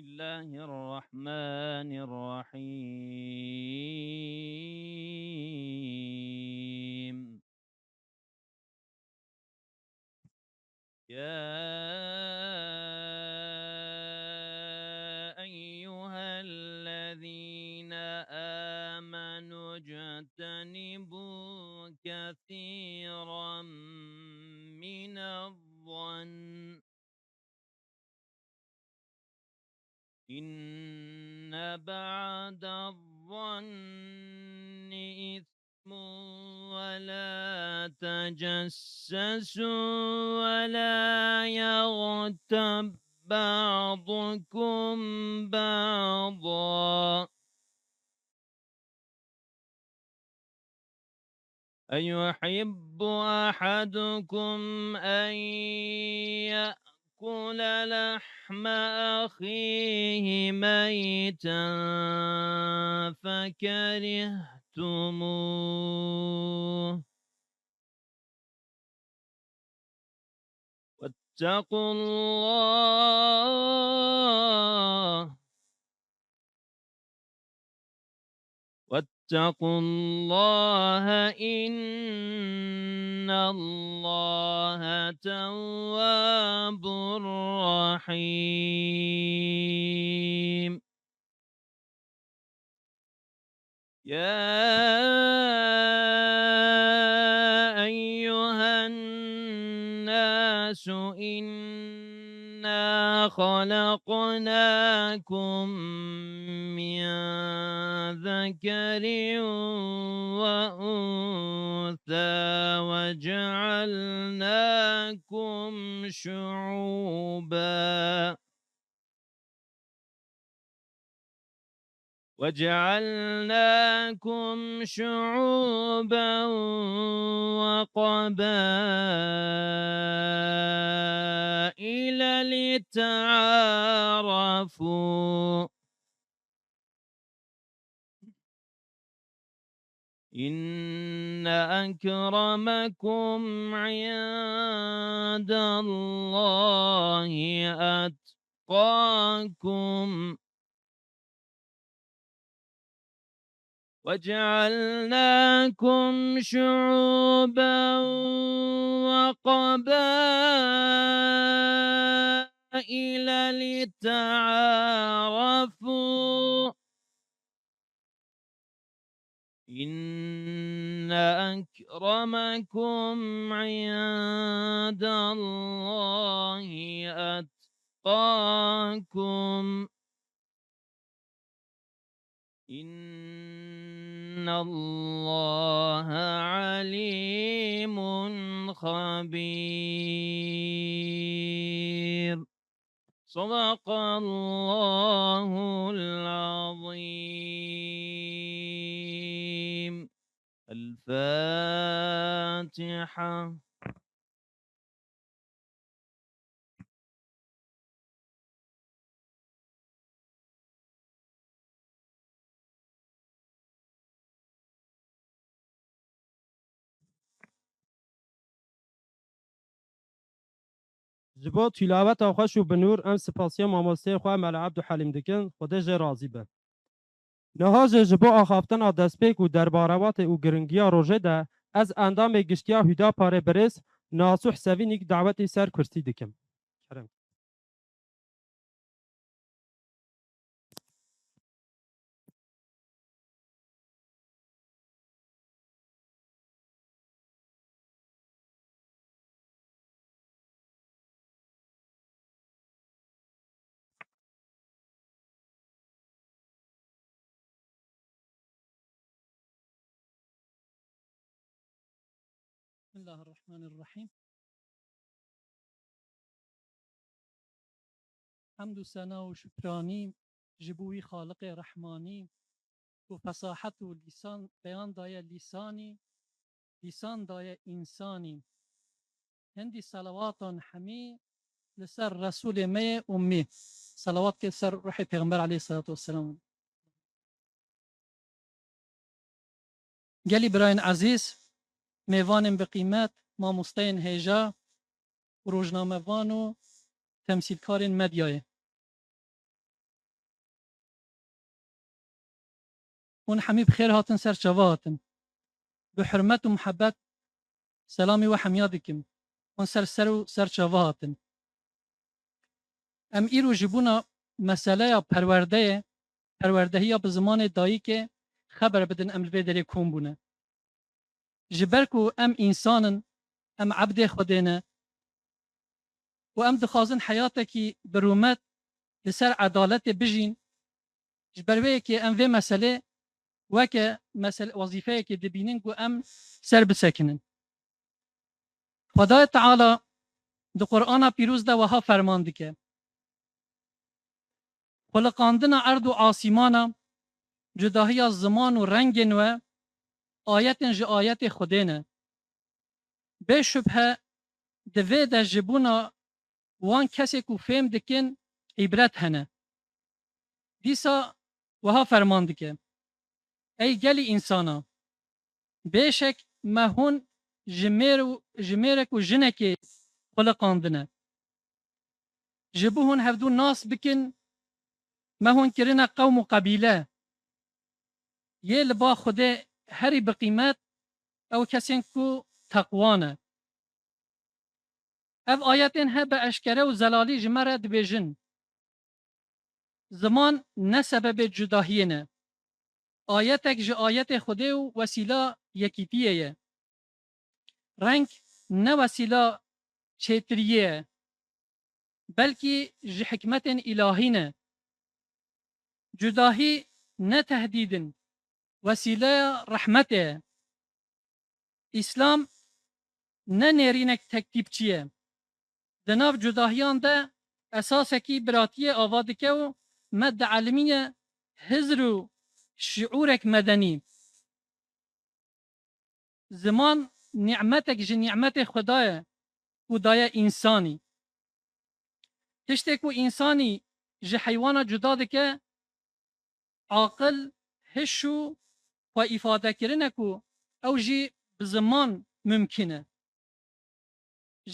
الله الرحمن الرحيم. يا أيها الذين آمنوا اجتنبوا كثيرا من الظن إن بعد الظن إثم ولا تجسسوا ولا يغتب بعضكم بعضا أيحب أحدكم أن يأكل لحم أخيه ميتا فكرهتموه واتقوا الله إن الله تواب رحيم. يا أيها الناس إنا خلقناكم من ذكر وأنثى وجعلناكم شعوبا وقبائل لتعارفوا إن أكرمكم عند الله أتقاكم وجعلناكم شعوبا وقبائل لتعارفوا إن أكرمكم عند الله أتقاكم إن الله عليم خبير. صدق الله العظيم. الفاتحة. جبو تلاوت خوش و بنور ام سپاسیا ماموسته خواه مل عبد و حلیم دکن خودش راضی به نهاج جبو آخافتن دستپیک و درباروات و گرنگیا روژه ده از اندام گشتیا هدا پاره برس ناسوح سوینیک دعوتی سر کرسی دکم کرم. بسم الله الرحمن الرحيم. حمد و ثنا و شکرانی جبوی خالق رحمانی و فصاحت و لسان بیان دای لسانی لسان دای انسانی هندی صلواتان حمی لسر رسول می امی صلوات که سر روح پیغمبر علیه الصلاة والسلام. گلی براین عزیز میوانم به قیمت ما مستین هیجا و روزنامه وانو تمثیل کارین مدیای اون حمی بخیر هاتن سر چوا هاتن به حرمت و محبت سلامی و حمیادکم اون سر و سر چوا هاتن ام ایرو جبونا مسئله پروردهی به زمان دایی که خبر بدن ام الوی دلی کون بونه جبرکو ام انسانن ام عبد خودینه و ام دخوازن حیاتکی برومت لسر عدالت بجین جبروی که ام وی مسئله وکه مسئله وظیفه که دبینن گو ام سر بسکنن خدای تعالی د قرآن پیروز ده وها فرمان دکه خلقاندن ارض و آسمانا جداهی از زمان و رنگ و آیت ج آیت خودینه به شبه دوی ده جبونا وان کسی کو فهم دکن عبرت هنه دیسا وها فرمان دکه ای گلی انسانا بیشک مهون جمیرک و جنک خلقاندنه جبوهن هفدو ناس بکن مهون کرنا قوم و قبیله یه لبا خوده هری بقیمت او کسین کو تقوانه اف آیتین ها به اشکره و زلالی جمره دبیجن زمان نه سبب جداهینه آیتک ج آیت خوده و وسیله یکیتیه رنگ نه وسیله چیتریه بلکه ج حکمت الهینه جداهی نه تهدیدن وسیله رحمته اسلام نه نرینک تکتیب چیه دناف جداهیان ده اساسکی براتی آوادکه و مد علمین هزر و شعورک مدنی زمان نعمتک ج نعمت خدای خدای انسانی تشتکو انسانی ج حیوان جدا دکه عاقل هشو و افاده کرنکو او جی بزمان ممکنه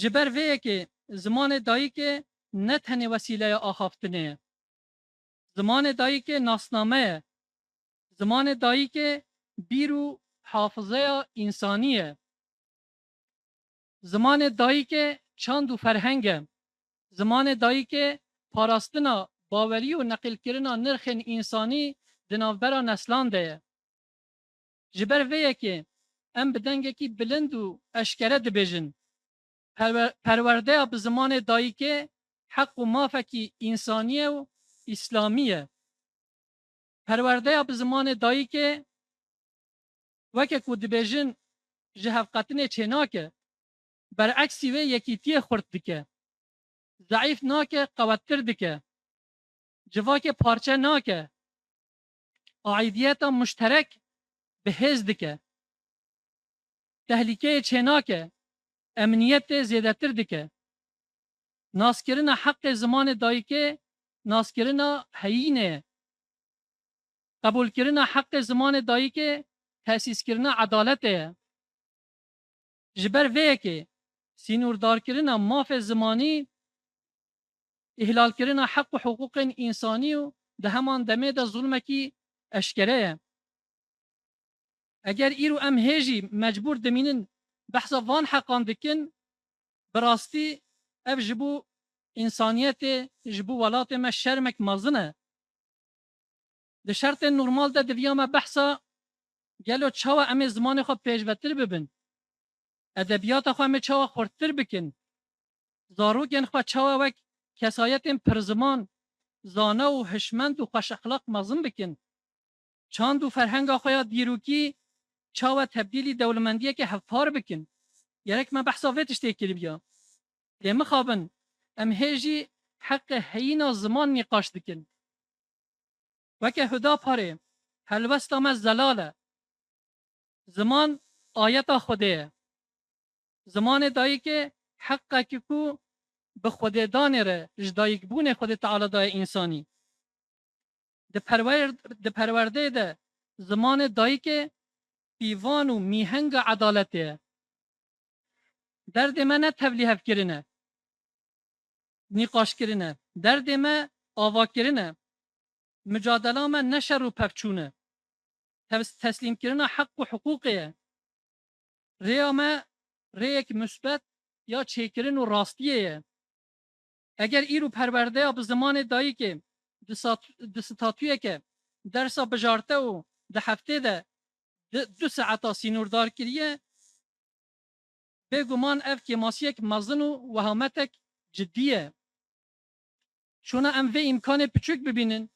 جبر ویه که زمان دایی که نه تنه وسیله آخافتنه زمان دایی که ناسنامه زمان دایی که بیرو حافظه انسانیه زمان دایی که چند و فرهنگه زمان دایی که پاراستنا باوری و نقل کرنا نرخ انسانی دناوبرا نسلان ده جبر ویه که ام بدنگه کی بلند و اشکره دبیجن پرورده به زمان دایی که حق و مافکی انسانیه و اسلامیه پرورده به زمان دایی که وکه کو دبیجن جهفقتن چناکه برعکسی و یکیتی خورد دکه ضعیف ناکه قوتر دکه جواکه پارچه ناکه عایدیت مشترک به هز دکه تهلیکه چناکه امنیت زیادتر دکه ناسکرنا حق زمان دایی که ناسکرنا حیینه قبول کرنا حق زمان دایی که تأسیس کرنا عدالته جبر وی که سینوردار کرنا ماف زمانی احلال کرنا حق و حقوق انسانی و ده همان دمه ده ظلمکی اشکره اگر ایرو ام هیجی مجبور دمینن بحثا وان حقان دکن براستی اف جبو انسانیت جبو ولات ما شرمک مازنه ده شرط نورمال ده دویام بحثا گلو چاوا ام زمان خواه پیشوتر ببن ادبیات خواه ام چاوا خورتر بکن زاروگن خواه چاوا وک کسایت پرزمان زانه و حشمند و خوش اخلاق مازن بکن چاند و فرهنگ خواه دیروکی چاوا تبدیلی دولمندیه که هفار بکن یرک ما بحثا ویتش تیکری بیا دیمه خوابن ام هیجی حق هینا زمان نقاش دکن وکه هدا پاره هلوستا ما زلاله زمان آیتا خوده زمان دایی که حقا که کو به خود دانه ره جدایک بونه خود تعالی دای انسانی ده پرورده ده زمان دایی که پیوان و میهنگ عدالته درد من نه تبلیغ کرنه نقاش کرنه درد من آوا کرنه مجادله من نشر و پفچونه تسلیم کردن حق و حقوقه ریا ما ریک مثبت یا چیکرین و راستیه اگر ایرو پرورده به زمان دایی که دستاتویه که درسا بجارته و ده هفته ده 2 ساعتا سینوردار کریه بگمان اف که ماسیک مزن و وهامتک جدیه چون ام و امکان پچوک ببینن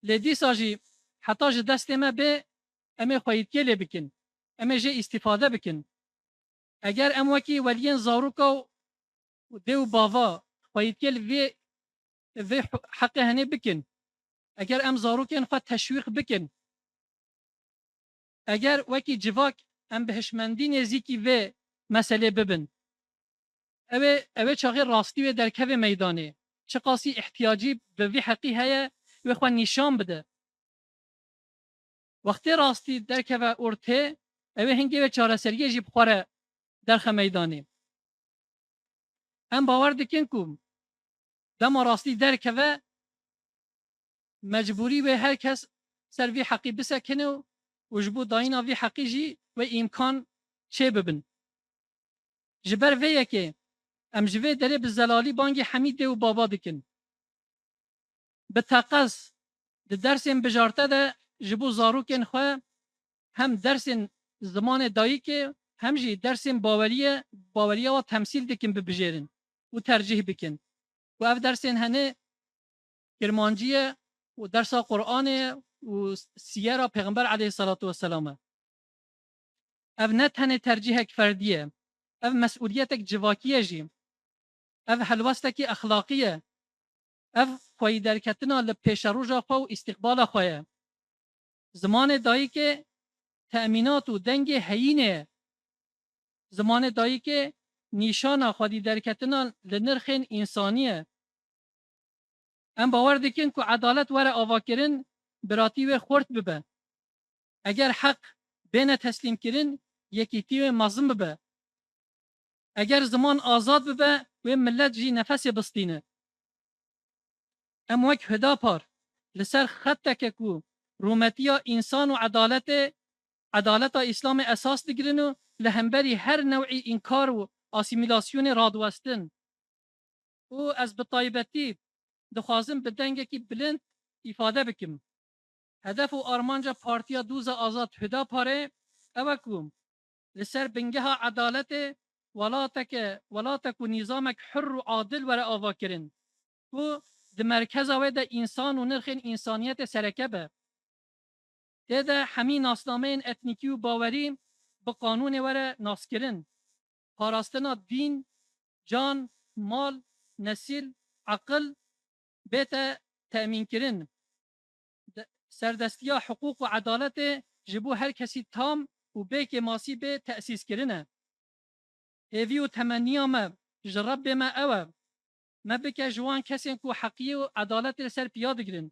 لدی ساجی حتی جه دست ما به امه خواهید که بکن امه جه استفاده بکن اگر ام وکی ولین زاروکا و دیو باوا خواهید که و حق هنه بکن اگر ام زاروکین خواه تشویق بکن اگر وکی جواک ام بهشمندی نزیکی و مسئله ببن اوه چاقی راستی و درکه میدانه چه قاسی احتیاجی به وی حقی هیا و خواه نشان بده وقتی راستی درکه و ارته اوه هنگی و چاره سریه جی بخواره درخه میدانه ام باور دکن کم دما راستی درکه و مجبوری به هر کس سر وی حقی بسکنه و جبو داینا وی حقی جی و امکان چه ببن جبر ویه که ام جوه داره به زلالی بانگی حمید و بابا دکن به تقص ده درس بجارته ده جبو زاروکن خواه هم درس زمان دایی که هم جی درس باوریه و تمثیل دکن ببجیرن و ترجیح بکن و اف درس هنه کرمانجیه و درس قرآن و سیره پیغمبر علیه الصلاة والسلام اف نه تنه ترجیحک فردیه اف مسئولیتک جواکیه جی اف حلوستکی اخلاقیه اف خوی درکتنا لپیش روژا خو و استقبال خواه زمان دایی که تأمینات و دنگ هینه زمان دایی که نیشان خودی درکتنا لنرخین انسانیه ام باور دکن که عدالت ور آوا کرن براتی و خورد ببه اگر حق بین تسلیم کرن یکیتی و مظلم ببه اگر زمان آزاد ببه و ملت جی نفس بستینه ام وک هدا پار لسر خط تککو رومتیا انسان و عدالت اسلام اساس دگرن و لهمبری هر نوعی انکار و آسیمیلاسیون رادوستن و از بطایبتی دخوازم به دنگه کی بلند ifade بکم هدف و آرمانجا پارتیا دوز آزاد هدا پاره اوکوم لسر بنگه عدالت ولاتک و نظامک حر و عادل وره آوا کرن و ده مرکز و ده انسان و نرخین انسانیت سرکبه ده همین ناسنامه اتنیکی و باوری به قانون وره ناس کرن پاراستنا دین جان مال نسل عقل بیت تأمین کرن سردستیا حقوق و عدالت جبو هر کسی تام و بیک ماسی به تأسیس کرنه هیوی و تمنیا ما جرب ما اوه ما بک جوان کسی کو حقی و عدالت لسر پیاده گرن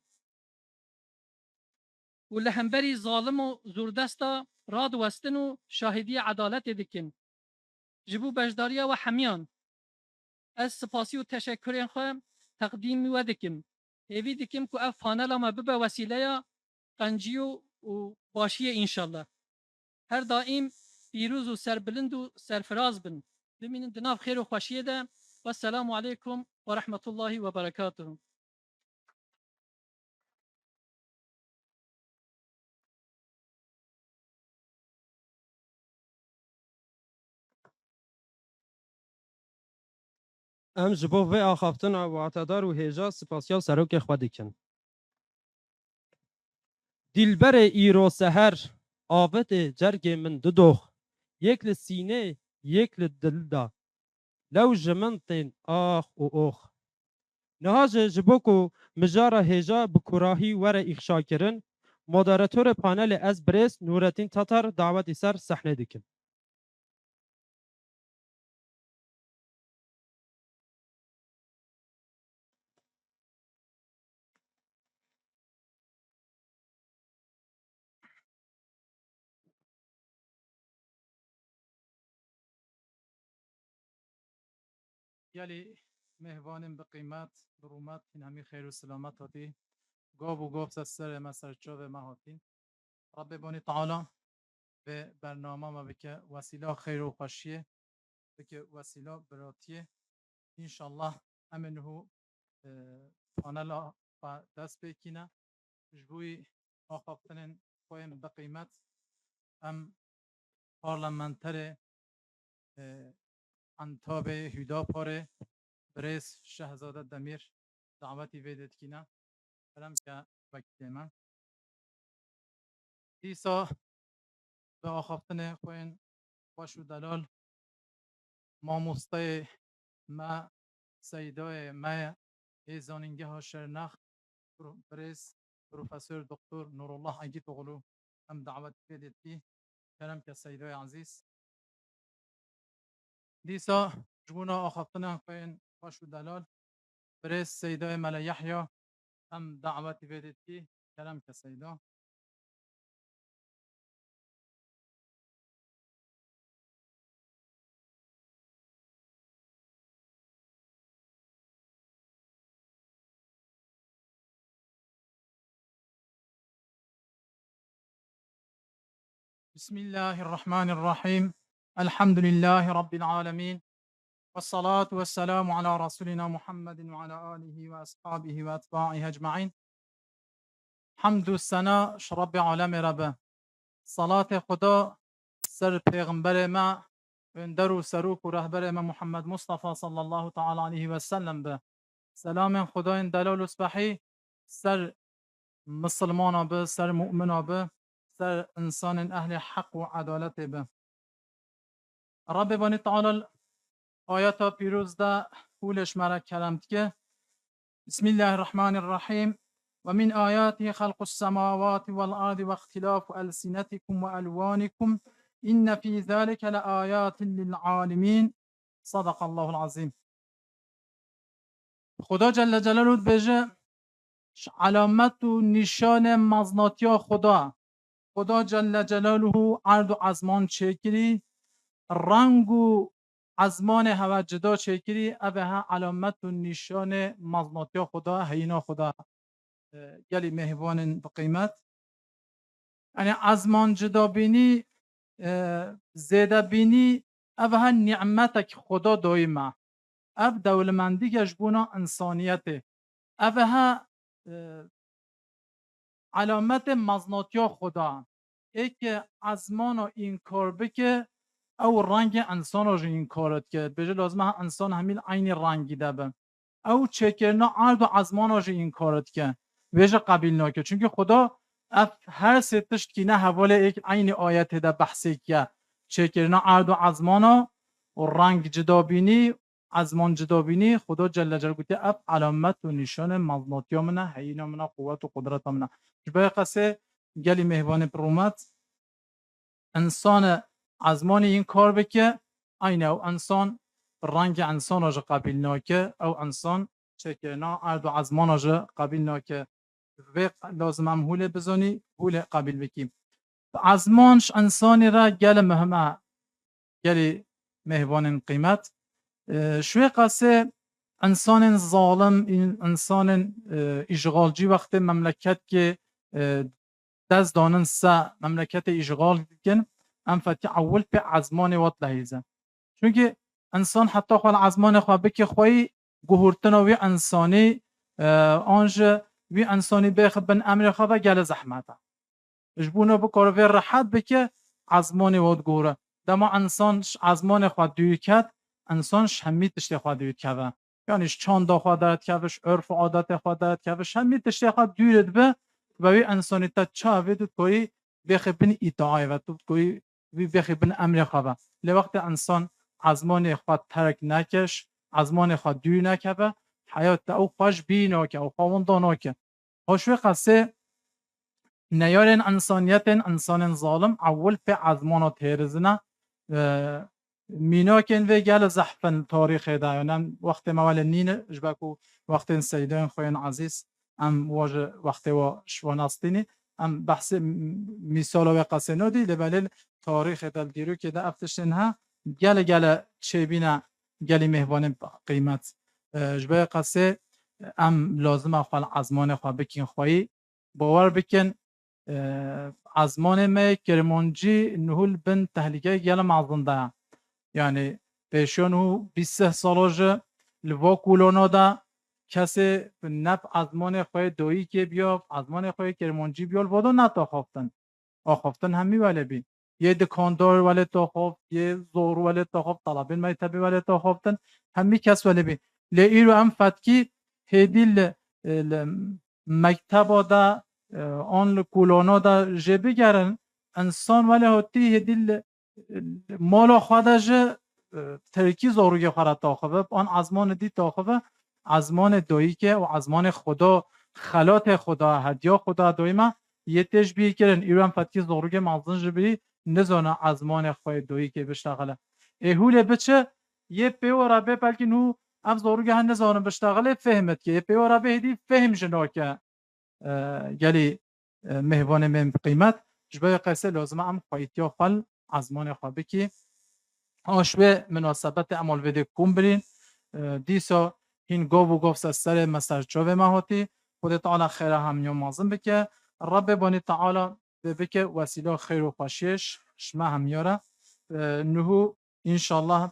و لهمبری ظالم و زوردستا راد وستن و شاهدی عدالت دکن جبو بجداریا و حمیان از سپاسی و تشکر خواهم تقدیم و دکم هیوی دکم که اف پانل ما ببه وسیله قنجی و باشی انشالله هر دائم پیروز و سربلند و سرفراز بن بمینن دناف خیر و خوشیه ده و السلام علیکم و رحمت الله و برکاته ام جبو و آخافتن و عتدار و هجا سپاسیا سروک خود دکن دلبر ایرو سهر آفت جرگ من ددوخ یک لسینه یک لدلدا لو جمنتين آخ و اوخ نهاج جبوكو مجارا هجا بكراهي ورا إخشاكرن مودراتور پانل از بريس نورتين تاتر دعوت سر صحنه دكن یلی مهوانم به قیمت برومت این همی خیر و سلامت هاتی گاب و گاب سر ما سرچاو ما هاتین رب بانی تعالی به برنامه ما بکه وسیله خیر و خوشیه بکه وسیله براتیه انشالله امنه پانلا و دست بکینه جبوی آخافتن خویم بقیمت ام پارلمانتر انتاب هیدا پاره برس شهزاده دمیر دعوتی ویدت کینه برم که وقتی من دیسا به آخافتن خوین خوش و دلال ماموسته ما سیدای ما ایزانینگه ها شرنخ برس پروفسور دکتر نورالله اگی تغلو هم دعوت ویدت کی کرم که سیدای عزیز دیسا جبونا آخافتن خوین خوش و دلال برس سیدای ملا یحیی هم دعوت ویدت کی کرم که سیدا بسم الله الرحمن الرحيم الحمد لله رب العالمين والصلاة والسلام على رسولنا محمد وعلى آله وأصحابه وأتباعه أجمعين حمد الثناء رب عالم رب صلاة خدا سر پیغمبر ما اندر و سروک و رهبر ما محمد مصطفى صلى الله تعالى عليه وسلم به سلام خدا دلال اصبحی سر مسلمان به سر مؤمن به سر انسان اهل حق و عدالت به رب بانی تعالی آیات پیروز ده پولش مرا کلمت که بسم الله الرحمن الرحیم و من آیاته خلق السماوات والارض واختلاف ألسنتكم وألوانكم إن في ذلك لآيات للعالمين صدق الله العظیم. خدا جل جلاله بجه علامت و نشان مزناتی خدا جل جلاله عرض و ازمان چکری رنگ و ازمان هوا جدا چکری اوه علامت و نشان مزناتی خدا هینا خدا گلی مهوان بقیمت یعنی ازمان جدا بینی زیده بینی اوه نعمت خدا دایمه او دولمندی گشبونا انسانیت اوه علامت مزناتی خدا ای که ازمان این کار بکه او رنگ انسان رو این کارت کرد بجه لازمه انسان همین عین رنگی ده او چکرنا عرض و ازمان رو این کارت کرد بجه قبیل ناکه چون که خدا هر ستش که نه حواله یک عین آیت ده بحثی که چکرنا عرض و ازمان و رنگ جدا بینی ازمان جدا بینی خدا جل جلاله گفته اف علامت و نشان مزناتی منه هینا منه قوت و قدرت منه جبه قصه گلی مهوان پرومت انسان ازمان این کار بکه اینه او انسان رنگ انسان را قبیل ناکه او انسان چکرنا عرض و ازمان را قبیل ناکه و لازم هم هوله بزنی هوله قبیل بکیم ازمانش انسانی را گل مهمه گلی مهوان قیمت شوی قصه انسان ظالم انسان اشغالجی وقت مملکت که دست دانن سه مملکت اشغال کن ام فتی اول به ازمان وات لحیزه چون که انسان حتی خوال ازمان خواه بکی خواهی گهورتن وی انسانی آنج وی انسانی بخ بن امر خواه گل زحمته اجبونه بکار وی راحت بکی ازمان وات گوره دما انسان ازمان خواه دوی کد انسانش همی تشتی خواه دوید که یعنیش چاند خواه دارد که عرف و عادت خواه دارد که همی تشتی خواه دوید به و وی انسانی تا چاوی تو کوئی بخبن اطاعه و تو کوئی وی بخبن امر خواه لوقت انسان ازمان خواه ترک نکش ازمان خواه دوی نکه حیات او خوش بینو که او خواهندانو که خوشوی قصه نیارن انسانیت انسان ظالم اول په ازمان تیرزنه مینا کن و گل زحفن تاریخ ده یعنی وقت موال نین جبکو وقت سیدان خوین عزیز ام واج وقت و شوانستینی ام بحث مثال و قصه نودی لبلیل تاریخ دل دیرو که ده افتشن ها گل چه بینه گلی مهوان قیمت جبه قصه ام لازم اخوال ازمان خواه بکن خواهی باور بکن ازمان ما کرمانجی نهول بن تهلیکه گل مازنده yani پیشونو 20 سالوجه لوا کولونا دا کسی نف ازمان خواه دویی که بیا ازمان خواه کرمانجی بیال وادو نتا خوافتن آخافتن همی ولی بی یه دکاندار ولی تا خوافت یه زور ولی تا خوافت طلبین میتبی ولی تا خوافتن همی کس ولی بی لی ایرو هم فتکی هیدی مکتبا دا آن کولونا دا جبی گرن انسان ولی هاتی هیدی مالا خودش ترکی زوروی خورد تاخوه آن ازمان دی تاخوه ازمان دویی که و ازمان خدا خلات خدا هدیا خدا دویمه یه تشبیه کردن ایران فتکی زوروی مازن جبری نزانه ازمان خواه دویی که بشتغله ایهوله بچه یه پیو ربه بلکه نو ام زوروی هن نزانه بشتغله فهمت که یه پیو ربه هدی فهم جنا که گلی مهوان من قیمت جبه قیسه لازمه ام خواهیتیا خال ازمان خواه بکی آشوه مناسبت عمل ویده کن برین دیسا هین گاو و گاو سر مسرچاوه مهاتی خود تعالی خیره همیون مازم بکه رب بانی تعالی بکه وسیله خیر و خوشیش شما همیاره نهو انشالله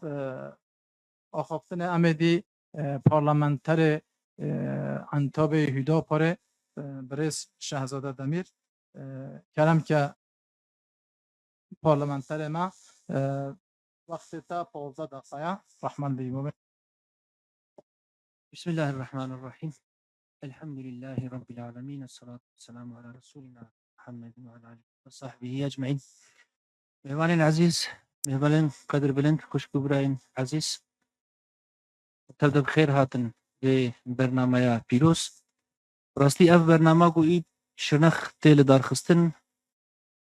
آخافتن امدی پارلمنتر انتاب هیدا پاره برس شهزاده دمیر کرم که پارلمنتر ما وقت تا 15 دقیقه رحمان بیمومه بسم الله الرحمن الرحيم الحمد لله رب العالمين الصلاة والسلام على رسولنا محمد وعلى آله وصحبه أجمعين مهمان عزيز مهمان قدر بلند خوش ببراين عزيز تبدأ بخير هاتن ببرنامج بيروس راستي اف برنامج قوي شنخ تيل دار خستن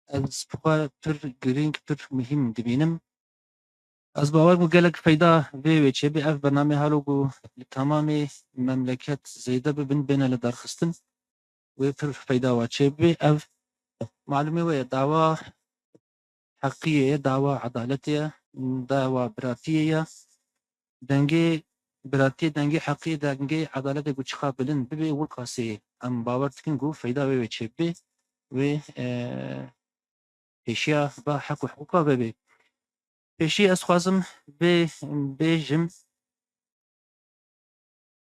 از بخوا پر گرینگ پر مهم دبینم از باور مو گلک فایده وی چه به اف برنامه حالو گو تمام مملکت زیده ببین بین لدار خستن و پر فایده و چه به اف معلومه و دعوا حقیه دعوا عدالتیه دعوا براتیه دنگه براتی دنگه حقیه دنگه عدالت گو چخا بلن ببی و کاسی ام باور تکن گو فایده وی چه به و اشیا با حق و حقوقا ببی پیشی از خوازم بیجم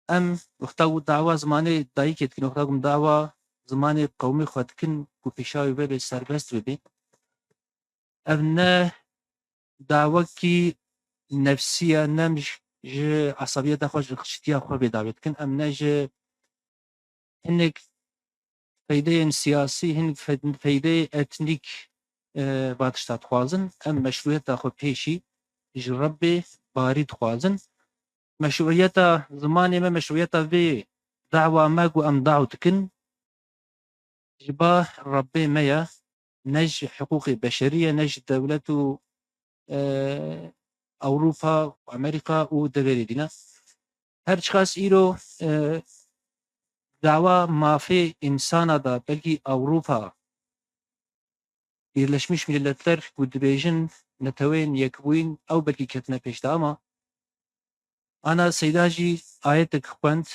ام وقتا دعوا زمانی دایی که تکن وقتا گم دعوا زمانی قومی خود کن کو پیشاوی ببی سربست ببی ام نه دعوا کی نفسیه نمش ج عصبیت خوش خشتیا خو به دعوت کن ام نه ج هنگ فایده سیاسی هنگ فایده اتنیک باتشتات خوازن ام مشروعیت خو پیشی جرب بارید خوازن مشروعیت زمانی ما مشروعیت وی دعوة ما جو ام دعوتكن جباه ربي ميا نج حقوق بشرية نج دولة أوروبا وأمريكا ودغير دينا هر شخص إيرو دعوة ما في إنسان دا بلكي أوروبا birleşmiş milletler gudbejin netawin yekbuin أو بلكي كتنا پیش داما أنا سيداجي آياتك خوند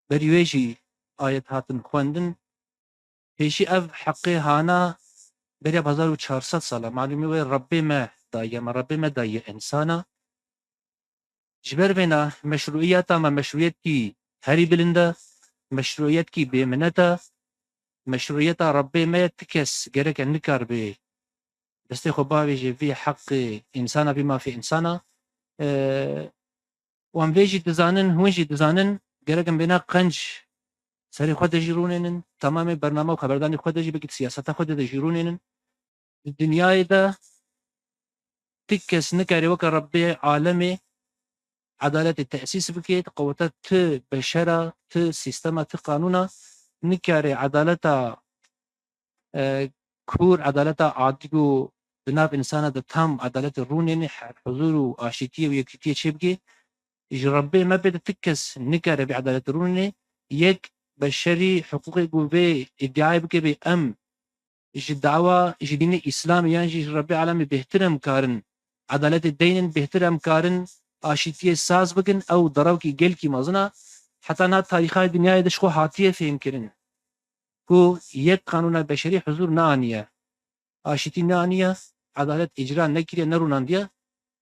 بريويجي آيات هاتن خوندن پیشی اف حقی هانا برای 1400 ساله معلومه و ربی ما دایه ما ربی ما دایه انسانا جبر بنا مشروعیت ما مشروعیت کی هری بلنده مشروعیت کی بیمنته مشروعیت ربی ما تکس گرک نکار به دسته خوبا ویجی وی حق انسانا بما فی انسانا وام ویجی دزانن هونجی دزانن گرکن بنا قنج سری خود جیرونن تمام برنامه و خبردانی خود جی بگید سیاست خود جیرونن دنیای دا تکس نکاری وک ربی عالمی عدالت تأسیس بکید قوت ت بشره ت سیستم ت قانونا نکاری عدالت کور عدالت عادیگو بناب انسان دا تام عدالت رونن حضور و آشتیه و یکتیه چه بگی ربی ما بید تکس نکاری بعدالت رونن یک بشري حقوق جوبي ادعاء بكبي ام ايش الدعوه ايش دين الاسلام يعني ربي عالمي بيحترم كارن عداله الدين بيحترم كارن اشيتيه ساز بكن او ضرب كي جيل كي مازنا حتى نا تاريخ الدنيا دشخو حاتيه فهم كرن کو یک قانون بشری حضور نانیه آشتی نانیه عدالت اجرا نکریه نروناندیه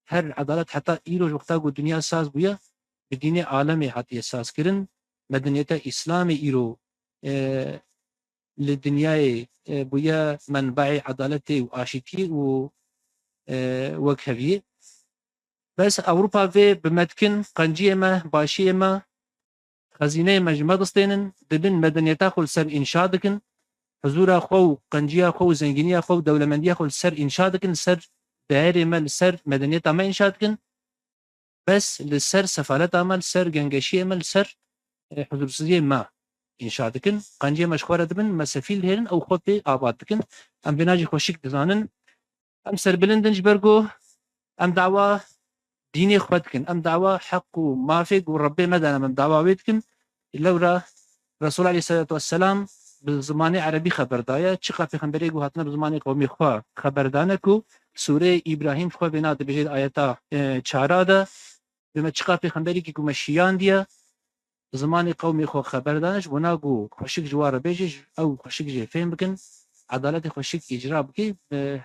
هر عدالت حتی ایروج وقتا کو دنیا ساز بویا بدین عالم حتی ساز کرن مدنیت اسلام ایرو للدنيا بويا منبع عدالتي وآشتي وكهفية بس أوروبا في بمتكن قنجية ما باشية ما خزينة مجمع دستينن دبن مدنيتا خل سر إنشاء دكن حضور خو قنجية خو زنجينية خو دولمندية خل سر إنشاء دكن سر دائرة ما سر مدنيتا ما إنشاء دكن بس للسر سفارة عمل سر جنجشية ما سر حضور سزية ما إنشاء دكن قنجية مشخورة دبن مسافيل هيرن أو خطي آباد دكن أم بناجي خوشيك دزانن أم سر بلندنج برغو أم دعوة ديني خودكن أم دعوة حق ومافق وربي مدنا أم دعوة ويدكن لورا رسول عليه الصلاة والسلام بالزمان عربي خبر دايا چقا پیغمبري گو هاتنا بالزمان قومي خوا خبر دانكو سورة إبراهيم خوا بنا بجد آياتا چارا دا بما چقا پیغمبري گو مشيان ديا زمان قومي خو خبر دانش وناگو خوشک جوار بيجي او خوشک جي فهم بكن عدالت خوشک اجرا بكي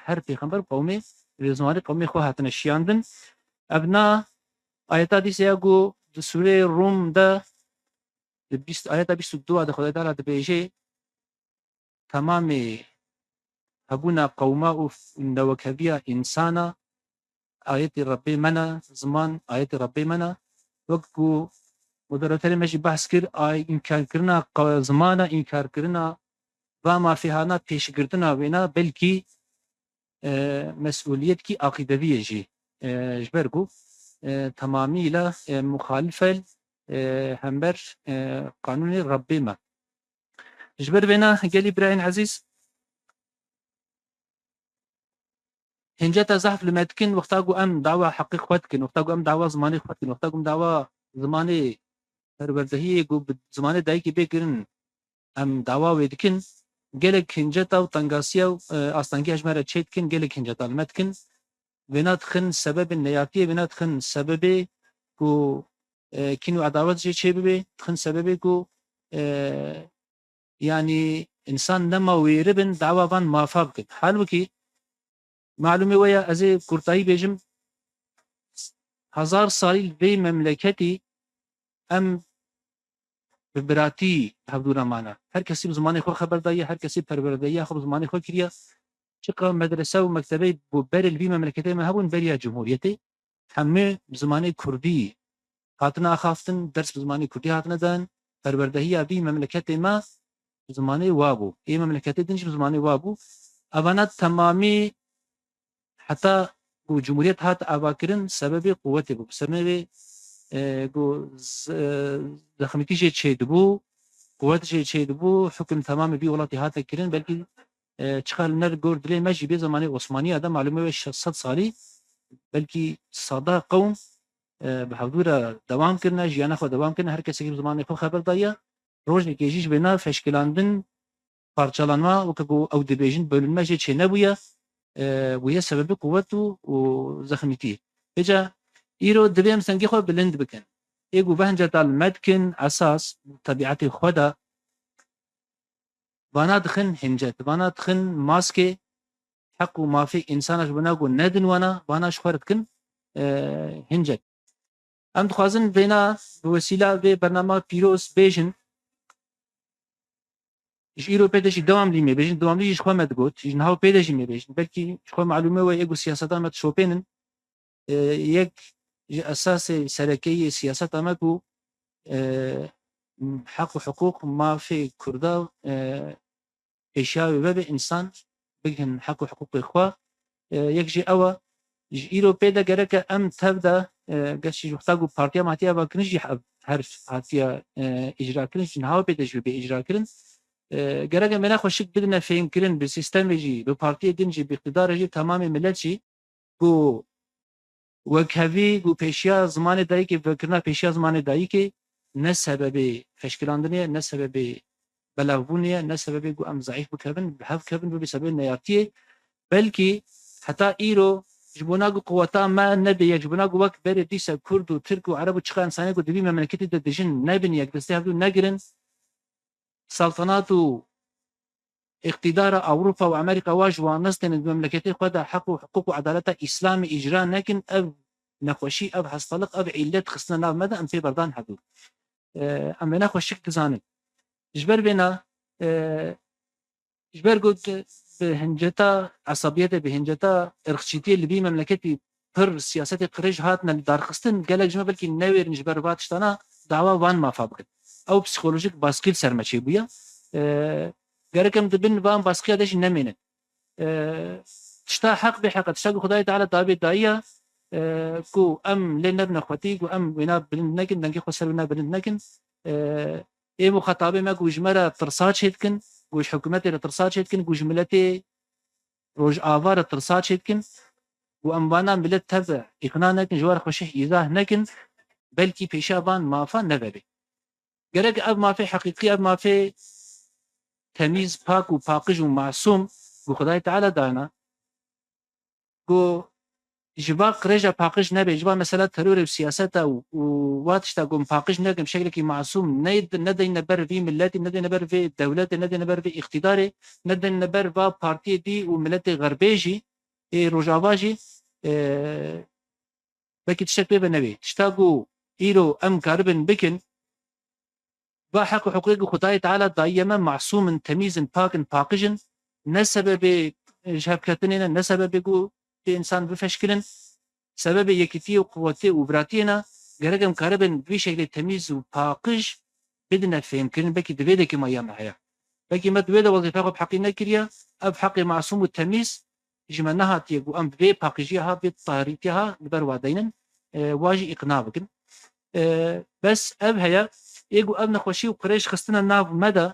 هر پیغمبر قومي زمان قومي خو هاتنا شياندن ابنا آياتا دي سياگو سورة روم دا آياتا 22 دا خدای تعالی بيجي تمام هبونا قوما نوكبيا إنسانا آيات ربي منا زمان آيات ربي منا وقو مدرتر ماشي بحث كر إنكار كرنا زمانا إنكار كرنا وما فيهانا پیش گردنا وينا بلكي مسؤوليت كي عقيدوية جي جبرگو تمامي لا مخالفة همبر قانون ربي ما جبر بينا قال إبراهيم عزيز هنجات زحف لما تكن وقتاقو أم دعوة حقيق خواتكن وقتاقو أم دعوة زماني خواتكن وقتاقو أم دعوة زماني پروردهی گو زمان دایی که بکرن ام دعوا ویدکن گلک هنجتا و تنگاسیا و آستانگی هجمره چیت کن گلک هنجتا المت کن ونات خن سبب نیاتی ونات خن سبب کو كينو عداوات جي شيء ببي تخن سببي كو يعني إنسان نما ويربن دعوة بان ما فابك حال وكي معلومة ويا أزي كورتاي بيجم 1000 سال في مملكتي أم ببراتی هفدورا معنا هر کسی به زمان خود خبر دایه هر کسی پروردهیه خود زمان خود کریه چقدر مدرسه و مکتبه بر الوی مملکتی ما هبون بریا جمهوریتی همه زمان کردی هاتنا خافتن درس به زمان کردی هاتنا دان پروردهیه بی مملکت ما زمان وابو ای مملکتی دنش به زمان وابو اوانات تمامی حتی گو جمهوریت هات آواکرن سبب قوتی بو سبب گو زخمتی جه چید بو قوت جه چید بو حکم تمام بی ولاتی هات کرن بلکه چخال نر گرد لی مجی به زمان عثمانی آدم معلومه 600 سالی بلکه صدا قوم به حضور دوام کرنه جیانه خود دوام کرنه هر کسی که زمان خود خبر دایا روز نکیجیش بنا فشکلاندن پارچالانما و که او دبیجن بلنمه جه چه نبویا وهي سبب قوته وزخمتيه اجا ايرو دبيم سنجي خو بلند بكن ايغو بهنجه المدكن اساس طبيعه خدا وانا دخن هنجت وانا دخن ماسكي حق وما في انسانش بناغو ندن وانا شخرتكن هنجت ام دخوازن بينا بوسيله به برنامه بيروس بيجن ايرو بدش دوام لي بيجن دوام لي خو مدغوت جنهاو بدش مي بيجن بلكي خو معلومه و ايغو سياسات مت شوبينن يك اساس سلكيه سياسات امكو حق وحقوق ما في كردا اشياء وب انسان بجن حق وحقوق اخوه يكجي اوا ايرو بيدا جرك ام تبدا قش يحتاجوا بارتيا ماتيا باكنجي هر هاتيا اجراء كنج نهاو بدش باجراء كن جرك منا خوشك بدنا فهم كرن بالسيستم يجي ببارتيا دنجي باقتدار يجي تمام ملتشي بو وكهوي و پیشیا زمان دایی که فکرنا پیشیا زمان دایی که نه سبب فشکلاندنیه نه سبب بلغبونیه نه سبب گو ام ضعیف بکبن بحف کبن به سبب نیاتیه بلکه حتی ایرو جبونا گو قوتا ما نبی جبونا گو وقت بر دیسا کرد و ترک و عرب و چقدر انسانی گو دوی مملکتی دجن نبین یک دسته هفدو نگرن سلطنات و اقتدار اوروبا و امریکا واج وانستن مملکتی خود حق و حقوق و عدالت اسلام اجرا نکن او نخوشی او حصلق او علت خصنا ناو مدى ام في بردان حدود ام نخوشی کزانن جبر بنا جبر قلت بهنجتا عصبيته بهنجتا ارخشيتي اللي بي مملكتي پر سياسات قريش هاتنا دارخستن قالك جمع بلكي نوير نجبر باتشتانا دعوة وان ما فابقت او بسيكولوجيك باسكيل سرمچي بويا قالكم دبن وان باسكيل داش نمينن تشتا حق بحق تشتا خداي تعالى دابي دايا كو ام لنا بن اخوتي كو ام وينا بن نكن دنكي خسر وينا بن نكن اي مخاطبه ما كو جمره ترسات هيتكن گوش حکومتی را ترسات شدکن گوش ملتی روج آوار ترسات شدکن و اموانا ملت تبع اقناع نکن جوار خوشح ایزاه نکن بلکی پیشابان مافا نبری گرگ اب مافی حقیقی اب مافی تمیز پاک و پاقج و معصوم گو خدای تعالی دانا گو جبا قريجا باقج نبي جبا مسألة ترور بسياسته وواتشتا قوم باقج نقم شكلك معصوم ندي نبر في ملاتي ندي نبر في دولتي ندي نبر في اقتداري ندي نبر في بارتي دي وملاتي غربيجي روجافاجي بكي تشتاق بيبا نبي تشتاقو إيرو أم كاربن بكن با حق حقوق خداي تعالى دايما معصوم تمييز باقن باقجن نسبب شبكتنا نسبب بيقو انسان بفشكلن سبب يكتي وقوتي وبراتينا جرجم كاربن بشكل تمييز وباقج بدنا فهم كلن بكي دبيده كما يمحيا بكي ما دبيده وظيفه بحقنا كريا اب حق معصوم التمييز جمعناها تيغو ام بي باقجيها بطاريتها بروادين واجي اقناع بكن بس اب هيا يغو اب نخوشي وقريش خستنا ناف مدى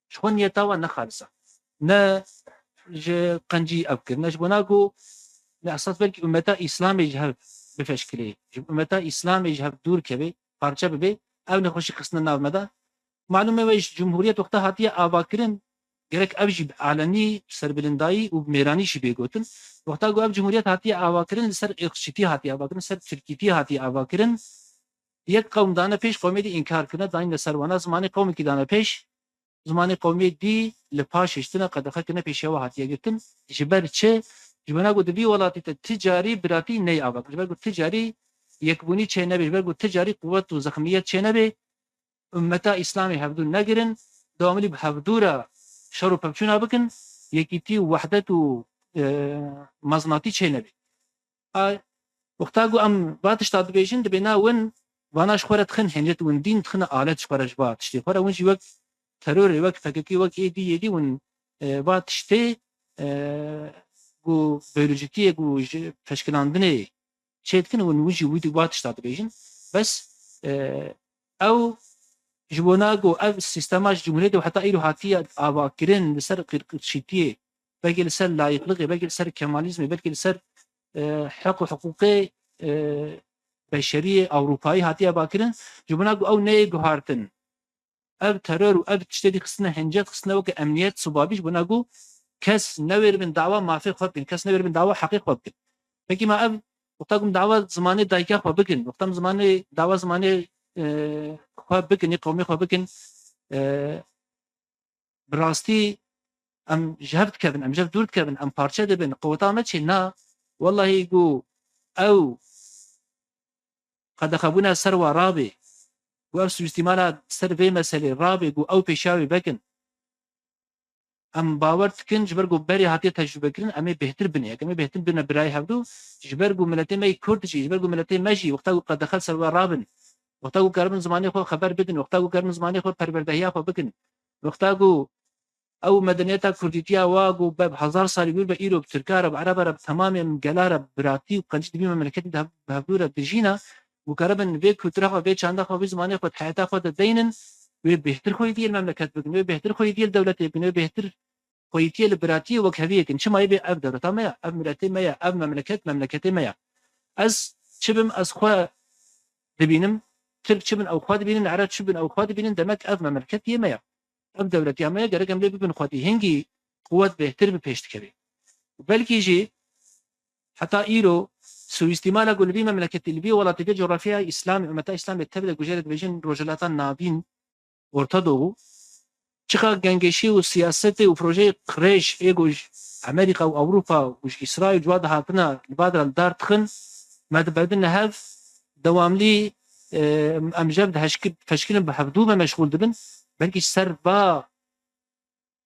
شخون يتاوى نخالصه نا قنجي ابكر نجبناكو لأساس بلكي أمتا إسلام يجهب بفشكله أمتا إسلام يجهب دور كبه پارچه ببه او نخوشي قسنا ناو مدى معلومه ويش جمهورية وقتا هاتية آباكرن گرك أبجي بعلني سربلندائي وبميراني شي بيگوتن وقتا قو أب جمهورية هاتية آباكرن سر إقشتي هاتية آباكرن سر تركيتي هاتية آباكرن يك قوم دانا پیش قومي دي انكار كنا داين لسروانا زماني قومي كي دانا پیش زماني قومي دي لپاش اشتنا قدخه كنا پیش يوا هاتية گوتن جبر چه جبنا قد بي ولاتي تجاري براتي ني آباك جبنا قد تجاري يكبوني چه نبي جبنا قد تجاري قوة وزخمية چه نبي أمتا إسلامي هفدو نگرن دواملي بهفدورا شرو پبچونا بكن يكيتي وحدت مزناتي چه نبي وقتا قو ام باتش تاد بيجن دبنا ون واناش خورة تخن هنجت ون دين تخن آلات شخورة جبات تشتي خورة ونجي وقت تروري وقت فككي وقت يدي يدي ون باتشتي گو بیولوژیکی گو فشکلاندنه چه کن و نوجی ویدی واتش داد بیشن بس او جبونا گو او سیستماش جمهوریت و حتی ایرو هاتیه آواکرین لسر قرقشیتیه بلکه لسر لایقلقه بلکه لسر کمالیزم بلکه لسر حقوق بشری اوروپایی هاتیه آواکرین جبونا گو او نه گوهارتن او ترور و او تشتری خصنا هنجات خصنا وک امنیت صبابیش بونا گو كاس نوير من دعوة ما في خبكن كاس نوير من دعوة حقيقة خبكن بكي ما أب وقتكم دعوة زماني دايكا خبكن وقتهم زماني دعوة زماني خبكن قومي خبكن براستي أم جهبت كابن أم جهبت دورت كابن أم بارشة دبن قوتا ما تشينا والله يقو أو قد خبونا سروا رابي و استعمال سر في مسألة رابي أو بيشاوي بكن ام باور تكن جبرگو بری هاتی تجربه کردن امی بهتر بنی امی بهتر بنا برای هفدو جبرگو ملتی می کرد چی جبرگو ملتی ماشي وقتا قد دخل سر رابن وقتا کارم زمانی خو خبر بدن وقتا کارم زمانی خو پروردهیا خو بکن وقتا او مدنیتا کردیتیا واگو به هزار سال یقول به ایرو ترکار و عرب عرب تمام گلار براتی و قنجت بی مملکت ده هفدو دجینا و کارم به کتره و به چنده خو زمانی خو حیاتا خو دینن و بهتر خو دی المملکت بکن و بهتر خو دی دولت بکن و بهتر خويتي البراتي وكهذيك شما يبي ابدر تما اب ملتي ميا اب مملكتي ميا از شبم از خو دبينم ترك شبن او خو دبينن عرات شبن او خو دبينن دمك اب مملكتي ميا اب دولتي ميا جرجم لي بن خوتي هنجي قوات بهتر بپشت كبي بلكي يجي حتى ايرو سو استعمال اقول بي مملكتي اللي بي ولا تبي جغرافيا اسلامي متى اسلام تبدا جوجرت بيجن رجلات نابين ورتدو چقدر گنگشی و سیاست و پروژه قریش ایگوش امریکا و اوروبا و اسرائیل جواد هاتنا بعد دار تخن ما بدنا هف دواملي امجاد هشكل فشكل بحفظو ما مشغول دبن بلكي سر با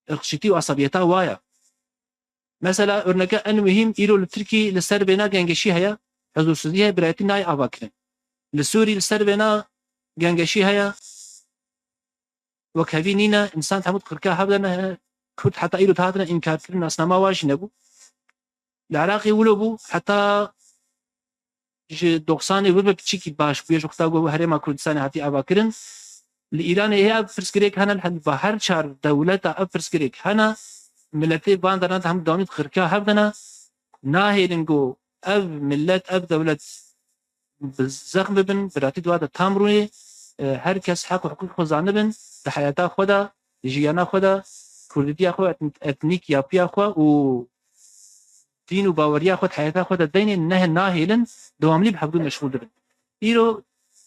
اخشتي وعصبيتها وايا مثلا ارنكا ان مهم ايرو التركي لسر بينا جنگشي هيا حضور سديه برايتي ناي افاكن لسوري لسر بينا جنگشي هيا وكافينينا انسان تموت كركا هبدنا كنت حتى ايرو تهاتنا انكار كرنا اصلا ما واش نبو العراقي ولبو حتى جي دوغساني وبا بتشيكي باش بيش وقتاغو هرما كردستان هاتي افاكرن لإيران هي فرسكريك هنا الحد بحر شهر دولة فرسكريك هنا ملتي باندرات هم دامت خركا هبدنا ناهيلنجو أب ملت أب دولة بالزخم بن براتي دوادة تامروني هر کس حق و حقوق خود زانبن ده حیاتا خودا جیانا خودا کردیا خود اتنیک یاپیا خود و دین و باوریا خود حیاتا خود دین نه ناهیلن دواملی بحفظو مشغول دبن ایرو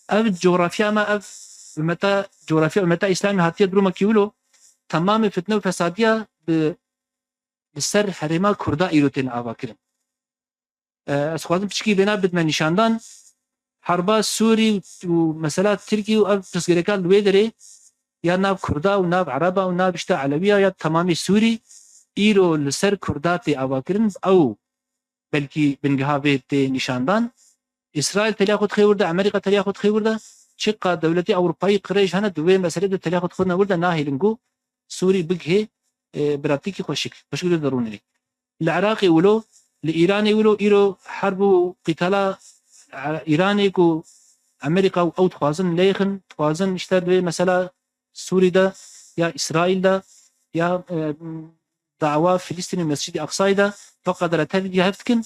اف جغرافیا ما اف متى جغرافيا متى اسلامي هاتيه دروما كيولو تمام فتنه وفساديه بالسر حريما كردا ايروتين افاكرن اسخوازم بشكي بنا بدنا نشاندان حربا سوري ومسألة تركي واف تسغيركال ويدري يا ناب كردا وناب عربا وناب اشتا علويه يا تمامي سوري ايرو لسر كرداتي افاكرن او بلكي بنغهافيت نشاندان اسرائيل تلياخد خيورده امريكا تلياخد خيورده شقة دولتي أوروبية قريش هنا دوين مسألة تلاقي خدنا وردا ناهي لنجو سوري بجه براتيكي خوشك ضروري العراقي ولو الإيراني ولو إيرو حرب قتال إيراني كو أمريكا أو توازن ليخن توازن اشتر مسألة سوري ده يا إسرائيل ده يا دعوة فلسطين مسجد أقصى ده فقد رتبي هفتكن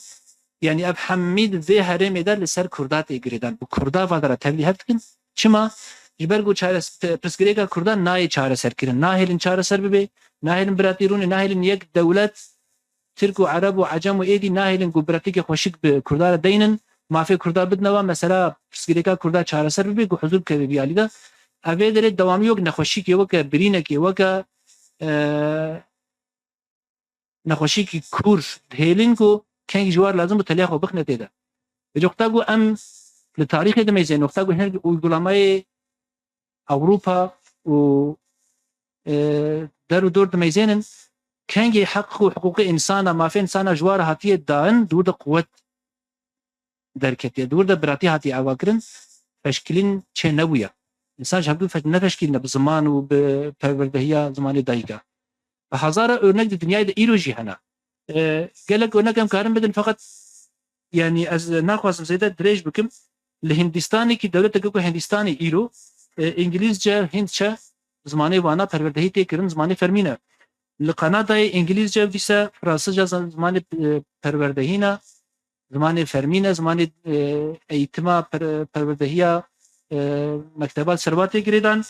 يعني أب حميد ذي هرم ده لسر كردات إجريدان وكردا فادر تبلي هفتكن شما جبرگو چارس پرسکریکا کردان نای چاره سر کردن ناهلن چاره سر ببه ناهلن براتیرون ناهلن یک دولت ترک و عرب و عجم و ایدی ناهلن گو براتیک خوشک به کردار دینن مافی کردار بدنوا مثلا پرسکریکا کردار چاره سر ببه گو حضور که بیالی ده اوی داره دوامی یک نخوشی که وک برینه که وک نخوشی که کور هلن کو کنگ جوار لازم بتلیخو بخنه تیده بجوقتاگو ام لتاريخ ده ميزان نقطة هنا ويقولامي أوروبا و دارو دور ده ميزانن كان يحققوا حقوق إنسان ما في إنسان جوار هاتيه دان دور ده قوة دركتيه دور ده براتي هاتي عواقرن فشكلين شيء نوية إنسان جابوا نفشكلنا بزمان وبفردهية زمان دايقة فهزارة أرنك الدنيا ده إيروجي هنا قالك أرنك أم كارم بدن فقط يعني از ناخواستم زيادة دريج بكم لهندستاني کی دولت کو هندستاني ایرو انگلیس جا هند چه زمانه وانا پروردهی تی کرن زمانه فرمینه لقنادا انگلیس جا دیسا فرانسه جا زمانه پروردهینا زمانه فرمینه زمانه ایتما پروردهیا مکتبات سرواتي گریدان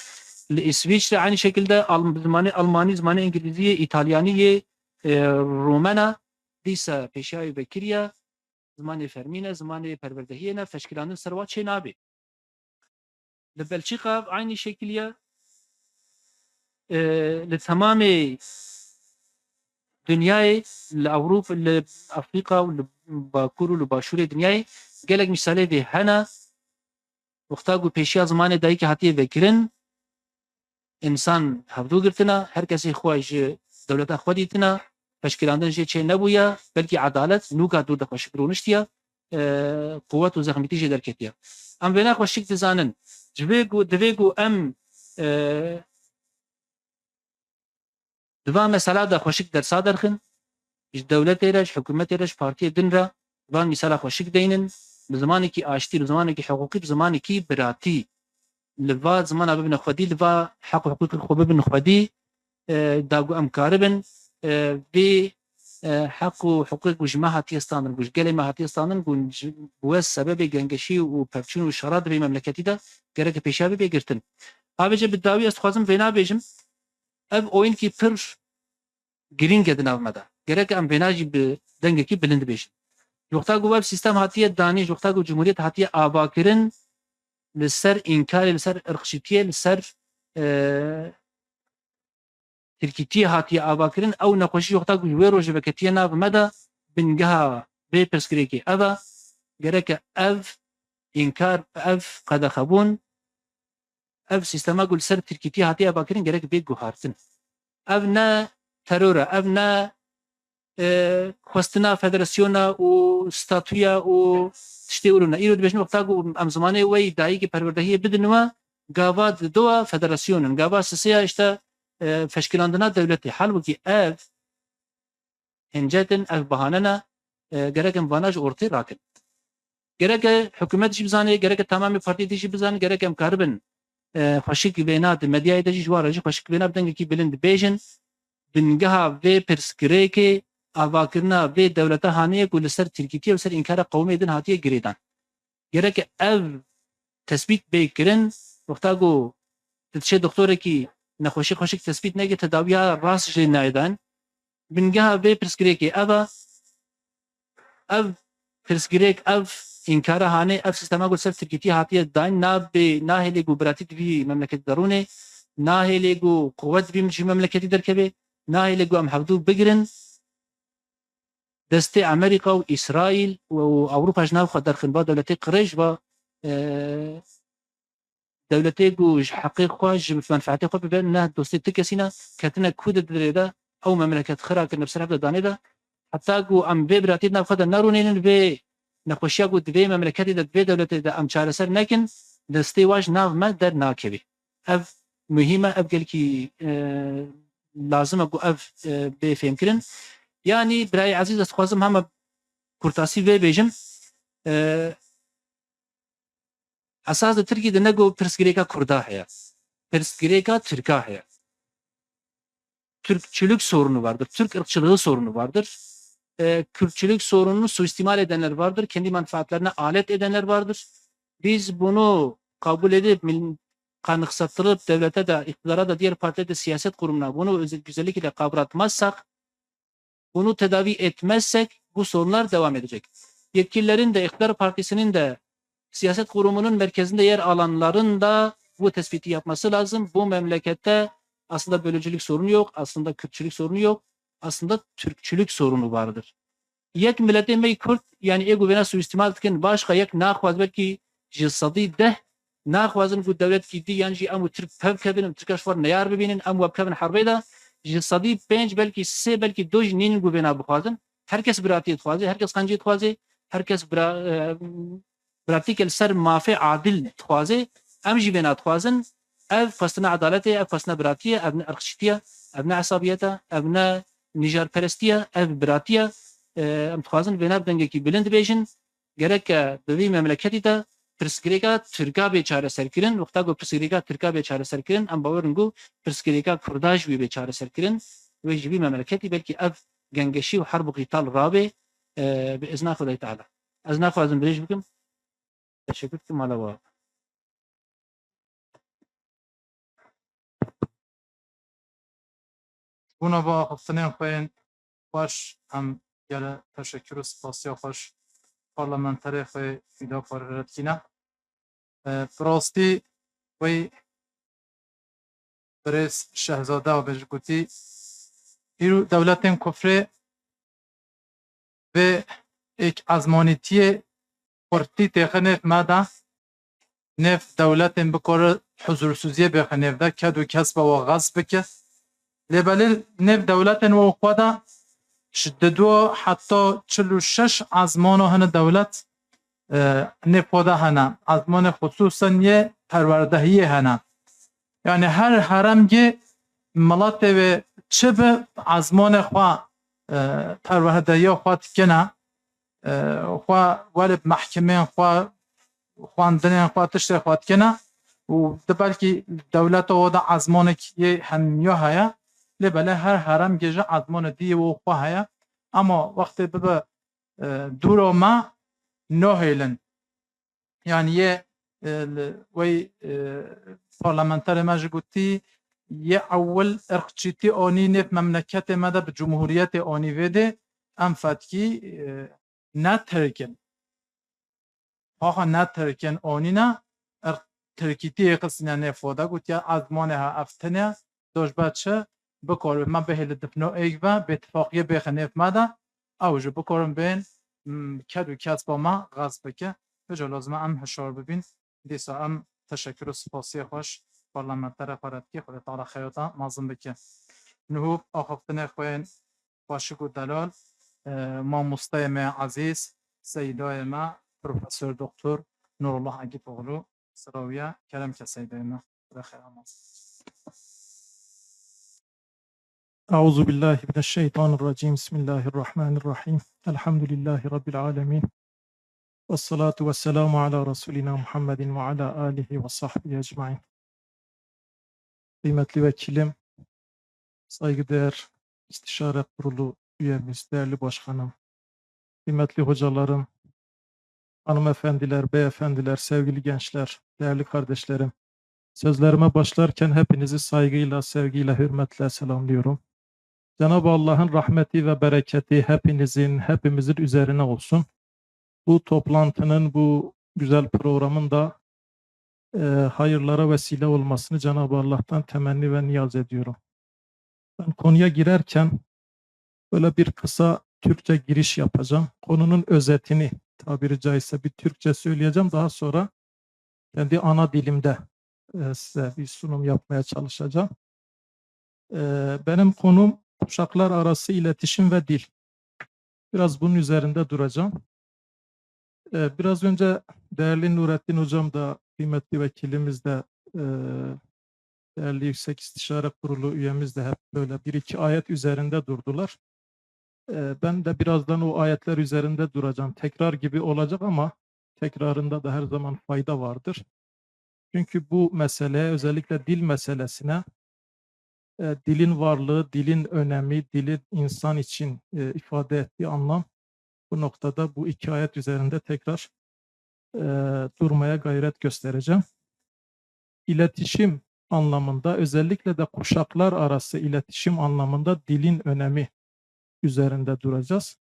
لاسویچ عین شکل ده زمانه المانی زمانه انگلیسی ایتالیانی رومانا دیسا پیشای بکریا زمانه فرمینه زمانه پروردهیه فشکلانه سروات چه نابه لبلجيكا عين شكلية لتمام دنياي لأوروبا لأفريقيا ولباكور ولباشور دنياي قالك مثالي في هنا وقتاقو بيشيا زمان دايك هاتيه فكرن إنسان حفظو قرتنا هر كسي خواهش دولتا خوديتنا فشكلاندن جي چه نبويا بلكي عدالت نوكا دور دخوش برونشتيا قوات و زخمتي جي دركتيا ام بنا خوشك تزانن دویگو ام دوا مسئله دا خوشک در صادر خن دولت ایرش حکومت ایرش پارتی دن را دوا مسئله خوشک دینن بزمانی کی آشتی بزمانی کی حقوقی بزمانی کی براتی لوا زمان ببن خودی لوا حق حقوق خوب ببن خودی داگو ام کاربن بی حق و حقوق وجماعة تيستانن وش قال ما هتيستانن بوس سبب جنگشي و پفچون و شراد به مملکتی دا گره که پیشابی بگرتن آبجه بداوی است خوازم بنا بیجم اب اوین کی پر گرین گدن آمده گره که ام بناجی به دنگ کی بلند بیشن وقتا گواب سیستم هاتیه دانش وقتا گو جمهوریت هاتیه آباکرن لسر انکار لسر ارخشیتیه لسر ترکیتی هاتی آواکرین او نخوشی وقتا گوی روش بکتی ناو مدا بنگها به پرسکریکی اوا گرک اف انکار اف قد خبون اف سیستما گل سر ترکیتی هاتی آواکرین گرک به گوهارتن اف نه ترور اف نه خواستنا فدراسیونا و ستاتویا و تشتی ورونه ایرو دبیشن وقتا گو ام زمانه وی دایی که پروردهی بدنوا گاواد دوا فدراسیونن گاوا سسیا اشتا فشکلاندنا دولتی حال وکی اف هنجتن اف بهاننا گرکم باناج اورتی راکن گرک حکومت جی بزانه گرک تمام پارتی دیجی بزانه گرکم کاربن خوشک بینات مدیای دیجی جوارا جی خوشک بینات دنگ کی بلند بیژن بنگها و پرسکریکی آواکرنا و دولت هانیه گل سر ترکیتی و سر انکار قومی دن هاتیه گریدان گرک اف تثبیت بکرن وقتا گو تشه دکتوره کی نخوشی خوشک تثبیت نگه تداویا راست جی نایدان بنگها و پرسکریکی اوا اف پرسکریک اف انکار هانه اف سیستما گل سر ترکیتی هاتیه داین ناهلی گو براتی دوی مملکت درونه ناهلی گو قوت بیم جی مملکتی درکبه ناهلی گو ام حفظو بگرن دست امریکا و اسرائیل و اروپا جناب خود در خنبا دولتی قریش و دولتی گوش حقیق خواج منفعتی خود ببین نه دوستی تکسینا کتنا کود دریده او مملکت خرا که نفس رفت دانه ده حتی گو ام به براتی ناب خود نرونین به نخوشیا گو دوی مملکتی ده دوی دولتی ده ام چاره سر نکن دستی واج ناو ما در ناکبی اف مهمه اف گل کی لازم گو اف به فهم کرن يعني براي عزيز استخوازم هم كورتاسي في بيجم اساس تركي دنگو پرسگريكا كردا هيا پرسگريكا تركا هيا Türkçülük sorunu vardır. Türk ırkçılığı sorunu vardır. Kürtçülük sorununu suistimal edenler vardır. Kendi menfaatlerine alet edenler vardır. Biz bunu kabul edip kanıksatılıp devlete de iktidara da diğer partilere de siyaset kurumuna bunu güzellikle kavratmazsak bunu tedavi etmezsek bu sorunlar devam edecek. Yetkililerin de iktidar partisinin de siyaset kurumunun merkezinde yer alanların da bu tespiti yapması lazım. Bu memlekette aslında bölücülük sorunu yok, aslında Kürtçülük sorunu yok, aslında Türkçülük sorunu vardır. Yek milleti me Kürt yani ego vena suistimal tken başka yek nakhwaz belki jisadi de nakhwazın bu devlet ki di yani amu Türk pevkebin Türkaş var neyar bibinin amu webkebin harbeda جسدی پنج بلکه سه بلکه دوج نین گو بنا بخوازن هر کس براتی خوازه هر کس قنجی خوازه هر کس براتی کل سر مافع عادل خوازه امجی بنا خوازن اف فستنا عدالته اف فستنا براتیه ابن ارخشتیه ابن عصابیته ابن نجار پرستیه اف براتیه ام خوازن بنا بدنگه کی بلند بیشن گرک دوی مملکتی ده پرسکریکا ترکا به چاره سرکرین وقتا گو پرسکریکا ترکا به چاره سرکرین ام باورنگو پرسکریکا کرداش به چاره سرکرین و جبی مملکتی بلکی اف گنگشی و حرب و قتال رابه باذن خدای تعالی از نخوازم بریش بکم تشکر کم علاوه اونا با خفتنین خوین خوش هم گله تشکر و سپاسی خوش پارلمانتری خوی ایدا کاررت کینه براستی وی برس شهزاده و بجگوتی ایرو دولتین کفره و ایک ازمانیتی پرتی تخنف ماده نف دولتین بکار حضورسوزیه بخنف ده کد و کسب و غصب که لبلیل نف دولتین و خواده شددو حتی 46 ازمانو هنه دولت نفوده هنه ازمان خصوصا یه پروردهی هنه یعنی هر حرمگی ملات و چه به ازمان خواه پروردهی خواه تکنه خواه ولب محکمه خواه خواندن خواه تشتر خواه تکنه و بلکه دولت و ده ازمان که همیه هیا لبله هر حرمگی جا ازمان دیه و خواه هیا اما وقتی ببه دور ما نهیلن yani ye ve parlamenter mecbuti ye evvel ırkçıti oni nef memlekete mede bi cumhuriyeti oni vede em fatki ne terken ha ne terken oni ne Türkiye kısmına ne foda gut ya azmane ha aftene dojbaçı بکار ما به هل دفنو ایگ و به اتفاقیه بخنف ماده او جو بکارم بین کدو کس با ما غصب بکه بجا لازمه ام هشار ببین دیسا ام تشکر و سپاسی خوش پارلمانتر خورد خود تعالی خیاطا مازم بکه نهو آخفتن خوین باشک و دلال ما مستیم عزیز سیدای ما پروفسور دکتر نورالله عقیب اغلو سراویه کلم که سیدای ما بخیر أعوذ بالله من الشيطان الرجيم بسم الله الرحمن الرحيم الحمد لله رب العالمين والصلاة والسلام على رسولنا Muhammed ve ala alihi ve sahbihi ecmaîn. Kıymetli vekilim, saygıdeğer İstişare Kurulu üyemiz, değerli başkanım, kıymetli hocalarım, hanımefendiler, beyefendiler, sevgili gençler, değerli kardeşlerim. Sözlerime başlarken hepinizi saygıyla, sevgiyle, hürmetle selamlıyorum. Cenab-ı Allah'ın rahmeti ve bereketi hepimizin üzerine olsun. Bu toplantının, bu güzel programın da hayırlara vesile olmasını Cenab-ı Allah'tan temenni ve niyaz ediyorum. Ben konuya girerken böyle bir kısa Türkçe giriş yapacağım. Konunun özetini tabiri caizse bir Türkçe söyleyeceğim. Daha sonra kendi ana dilimde size bir sunum yapmaya çalışacağım. Benim konum kuşaklar arası iletişim ve dil. Biraz bunun üzerinde duracağım. Biraz önce değerli Nurettin Hocam da, kıymetli vekilimiz de, değerli Yüksek İstişare Kurulu üyemiz de hep böyle bir iki ayet üzerinde durdular. Ben de birazdan o ayetler üzerinde duracağım. Tekrar gibi olacak ama tekrarında da her zaman fayda vardır. Çünkü bu meseleye, özellikle dil meselesine, dilin varlığı, dilin önemi, dilin insan için ifade ettiği anlam, bu noktada bu iki ayet üzerinde tekrar durmaya gayret göstereceğim. İletişim anlamında, özellikle de kuşaklar arası iletişim anlamında dilin önemi üzerinde duracağız.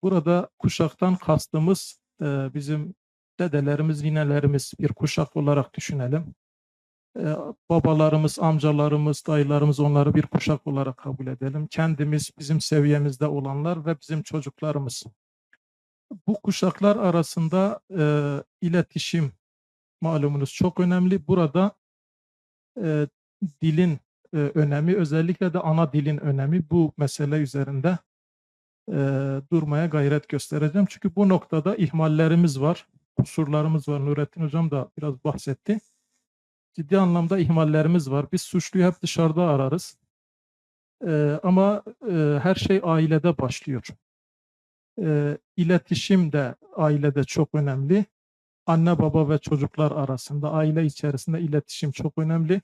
Burada kuşaktan kastımız bizim dedelerimiz, ninelerimiz bir kuşak olarak düşünelim. Babalarımız, amcalarımız, dayılarımız, onları bir kuşak olarak kabul edelim. Kendimiz, bizim seviyemizde olanlar ve bizim çocuklarımız. Bu kuşaklar arasında iletişim malumunuz çok önemli. Burada dilin önemi, özellikle de ana dilin önemi, bu mesele üzerinde durmaya gayret göstereceğim. Çünkü bu noktada ihmallerimiz var, kusurlarımız var. Nurettin Hocam da biraz bahsetti. Ciddi anlamda ihmallerimiz var. Biz suçluyu hep dışarıda ararız. Ama her şey ailede başlıyor. İletişim de ailede çok önemli. Anne baba ve çocuklar arasında, aile içerisinde iletişim çok önemli.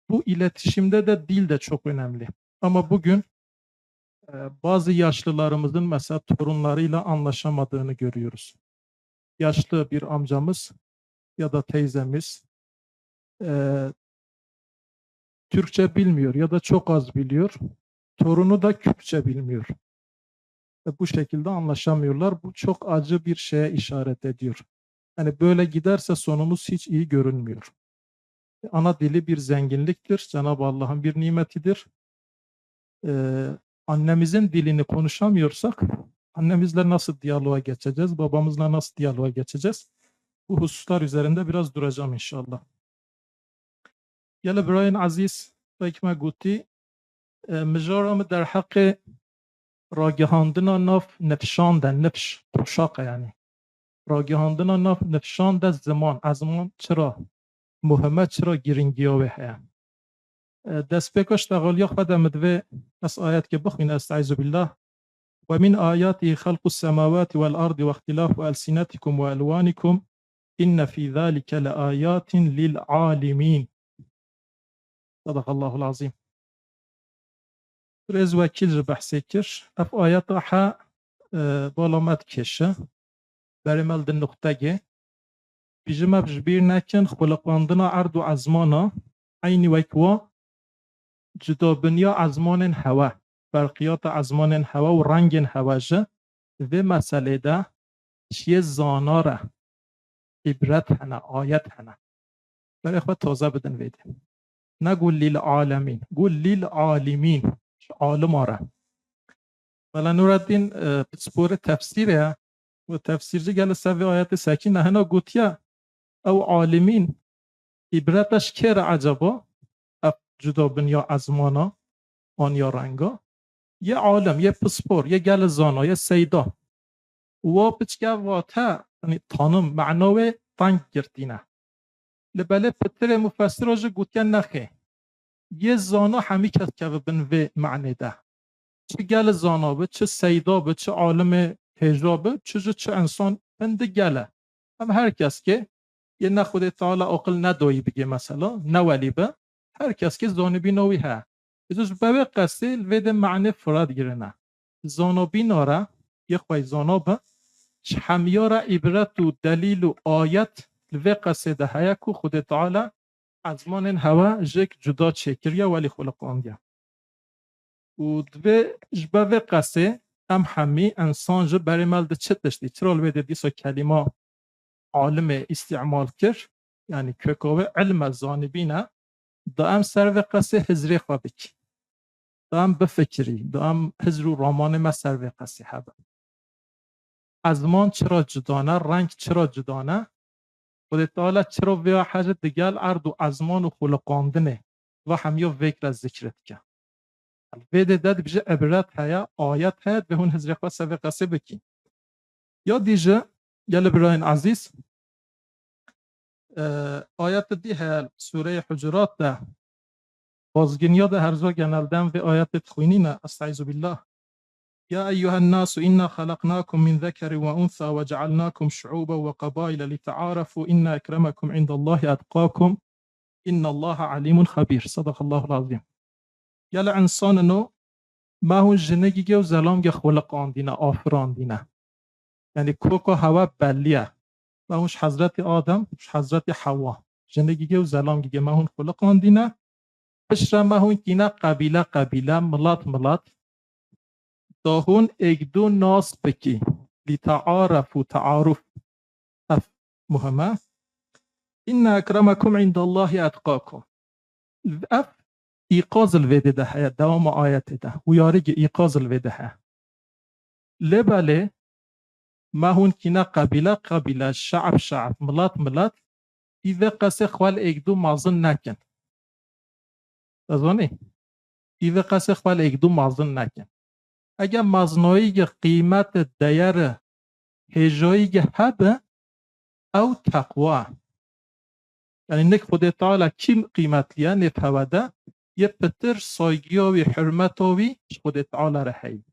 Bu iletişimde de dil de çok önemli. Ama bugün bazı yaşlılarımızın mesela torunlarıyla anlaşamadığını görüyoruz. Yaşlı bir amcamız ya da teyzemiz Türkçe bilmiyor ya da çok az biliyor. Torunu da Kürtçe bilmiyor. Bu şekilde anlaşamıyorlar. Bu çok acı bir şeye işaret ediyor. Yani böyle giderse sonumuz hiç iyi görünmüyor. Ana dili bir zenginliktir. Cenab-ı Allah'ın bir nimetidir. Annemizin dilini konuşamıyorsak annemizle nasıl diyaloğa geçeceğiz? Babamızla nasıl diyaloğa geçeceğiz? Bu hususlar üzerinde biraz duracağım inşallah. Gel Brian Aziz Bekme Guti مجارم در حق راگهاندن ناف نفشاندن نفش پوشاق یعنی راگهاندن ناف نفشاند زمان زمان چرا مهمه چرا گرینگیاوه هیا دست بکش تغالیه خود مدوه از آیت که بخوین استعیذ بالله ومن آياته خلق السماوات والأرض واختلاف ألسنتكم وألوانكم إن في ذلك لآيات للعالمين صدق الله العظيم. Rez vekil bahse kir. Ev ayeta ha balamet keşe. Berimel din noktagi. Bijim ev bir nekin xulaqandına ardu azmana aynı vekwa cudabniya azmanın hava. Farqiyat azmanın hava ve rengin havaja ve meselede şiye zanara ibret hana ayet hana. Berek ve taze bedin vedi. نگو للعالمین، گو للعالمین، عالم آره. ولی نورالدین سپور تفسیره و تفسیرci gel sevi ayeti sekin hena gotiya ew alimin ibreteş kere acaba ev cuda bin ya azmana an ya renga ye alem ye pispor ye gel zana ye seyda و بچکه واته یعنی tanım معناوی تنگ گرتینه لبله پتر مفسر آجه گوتین نخه یه زانا همی کس که بن و معنی ده چه گل زانا به چه سیدا به چه عالم هجابه چه انسان بنده گله هم هر کس که یه نخود تعالی عقل ندایی بگه مثلا نولی به هر کس که زانبی نوی ها ازش به قصه الوید معنی فراد گرنه زانبی ناره یه خواه زانبه همیاره عبرت و دلیل و آیت لوی قصه هیا که خود تعالی از من این هوا جک جدا چکریه ولی خلقاندیه و دوی جبه قصه هم همی انسان جب برای ملده چه تشتی چرا الویده دیسا کلمه عالم استعمال کرد یعنی ککاوه علم زانبینه دا هم سر و قصه هزری خواه بکی دا هم بفکری دا هم هزر و رامان ما سر و قصه هبه ازمان چرا جدانه رنگ چرا جدانه خود تعالی چرا ویا حاجت دیگل ارد و ازمان و خلقاندنه و همیا وکر از ذکرت که الویده داد بجه عبرت هیا آیت هید به هون هزری خواه سر و قصه بکی یا دیجه گل براین عزیز آیت دی هل سوره حجرات ده بازگنیا ده هرزا گنالدن و آیت تخوینینه استعیذ بالله يا أيها الناس إنا خلقناكم من ذكر وأنثى وجعلناكم شعوبا وقبائل لتعارفوا إن أكرمكم عند الله أتقاكم إن الله عليم خبير صدق الله العظيم يلا إنسان نو ما هو جنگی و زلام خلقان دینه آفران دینه یعنی کوکو هوا بلیه و اونش حضرت آدم حضرت حوا جنگی و زلام ما هون خلقان دینه بشرا ما هون کینه قبیله ملات داهون اگدو ناس بکی لتعارف و تعارف اف مهمه این اکرمکم عند الله اتقاکم اف ایقاظ الویده ده دوام آیت ده و یارگ ایقاظ الویده لباله ما هون کنا قبیله شعب ملت ایوه قصه خوال اگدو مازن نکن دازوانی ایوه قصه خوال اگدو مازن نکن اگر مزنایی قیمت دیر هجایی هبه او تقوا یعنی نک خود تعالی کیم قیمت لیا نفهوده یه پتر سایگیاوی حرمتاوی خود تعالی رهی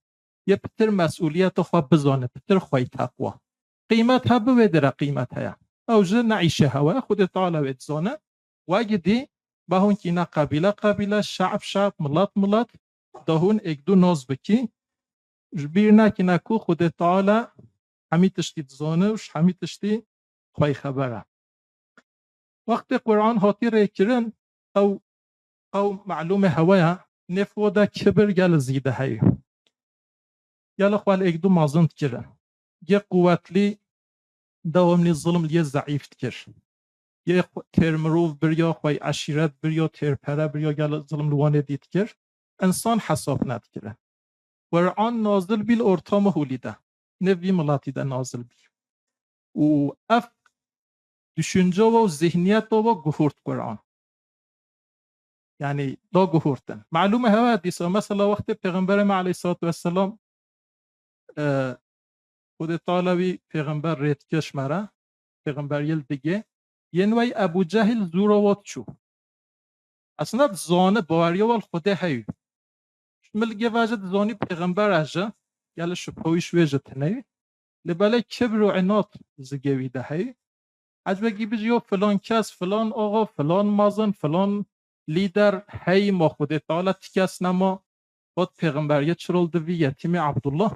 یه پتر مسئولیت خواه بزانه پتر خواه تقوا قیمت هبه و در قیمت هیا او جه نعیشه هوا خود تعالی وید زانه و اگه دی با هون که اینا قبیله شعب ملت دهون اگدو ناز بکی جبیر نکی نکو خود تعالی همی تشتی زانه وش همی تشتی خواه خبره وقت قرآن هاتی ریکرن او معلوم هواه نفوده کبر گل زیده هی گل خوال اگدو مازند کرن یه قوتلی دوامنی ظلم لیه ضعیف کر یه ترمروف بریا خواه عشیرت بریا ترپره بریا گل ظلم لوانه دید کر انسان حساب ند کرن قرآن نازل بیل ارتام هولیده نوی ملاتی ده نازل بیل و اف düşünce و ذهنیت و گفورت قرآن یعنی دا گفورتن معلومه هوا حدیثه مثلا وقت پیغمبر ما علیه السلام خود طالبی پیغمبر ریتکش مره پیغمبر یل دیگه یه نوعی ابو جهل زوروات شو اصلا زانه باوریا وال خوده هیو ملگه واجد زانی پیغمبر اجا یل شپویش ویجه تنهی لباله کبر و عناد زگوی ده هی عجبگی بجیو فلان کس فلان آقا فلان مازن فلان لیدر هی ما خود تعالی تکس نما باد پیغمبریه چرال دوی یتیم عبدالله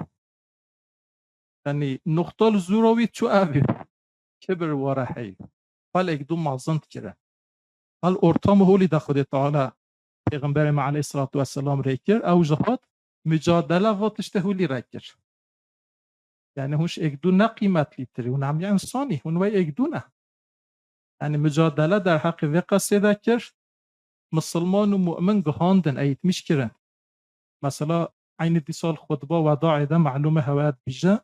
یعنی نقطال زوراوی چو اوی کبر واره هی حال اگدو مازند کرن حال ارتام هولی ده خود تعالی پیغمبر ما علیه السلام ریکر او جهاد مجادله واتشته هولی ریکر یعنی هوش اگدو نه قیمت لیتری و نمی انسانی هون وی اگدو نه یعنی مجادله در حق وی قصیده کرد مسلمان و مؤمن گهاندن ایت میشکرن مثلا عین دی سال خطبه وداع ده معلومه هوایت بیجه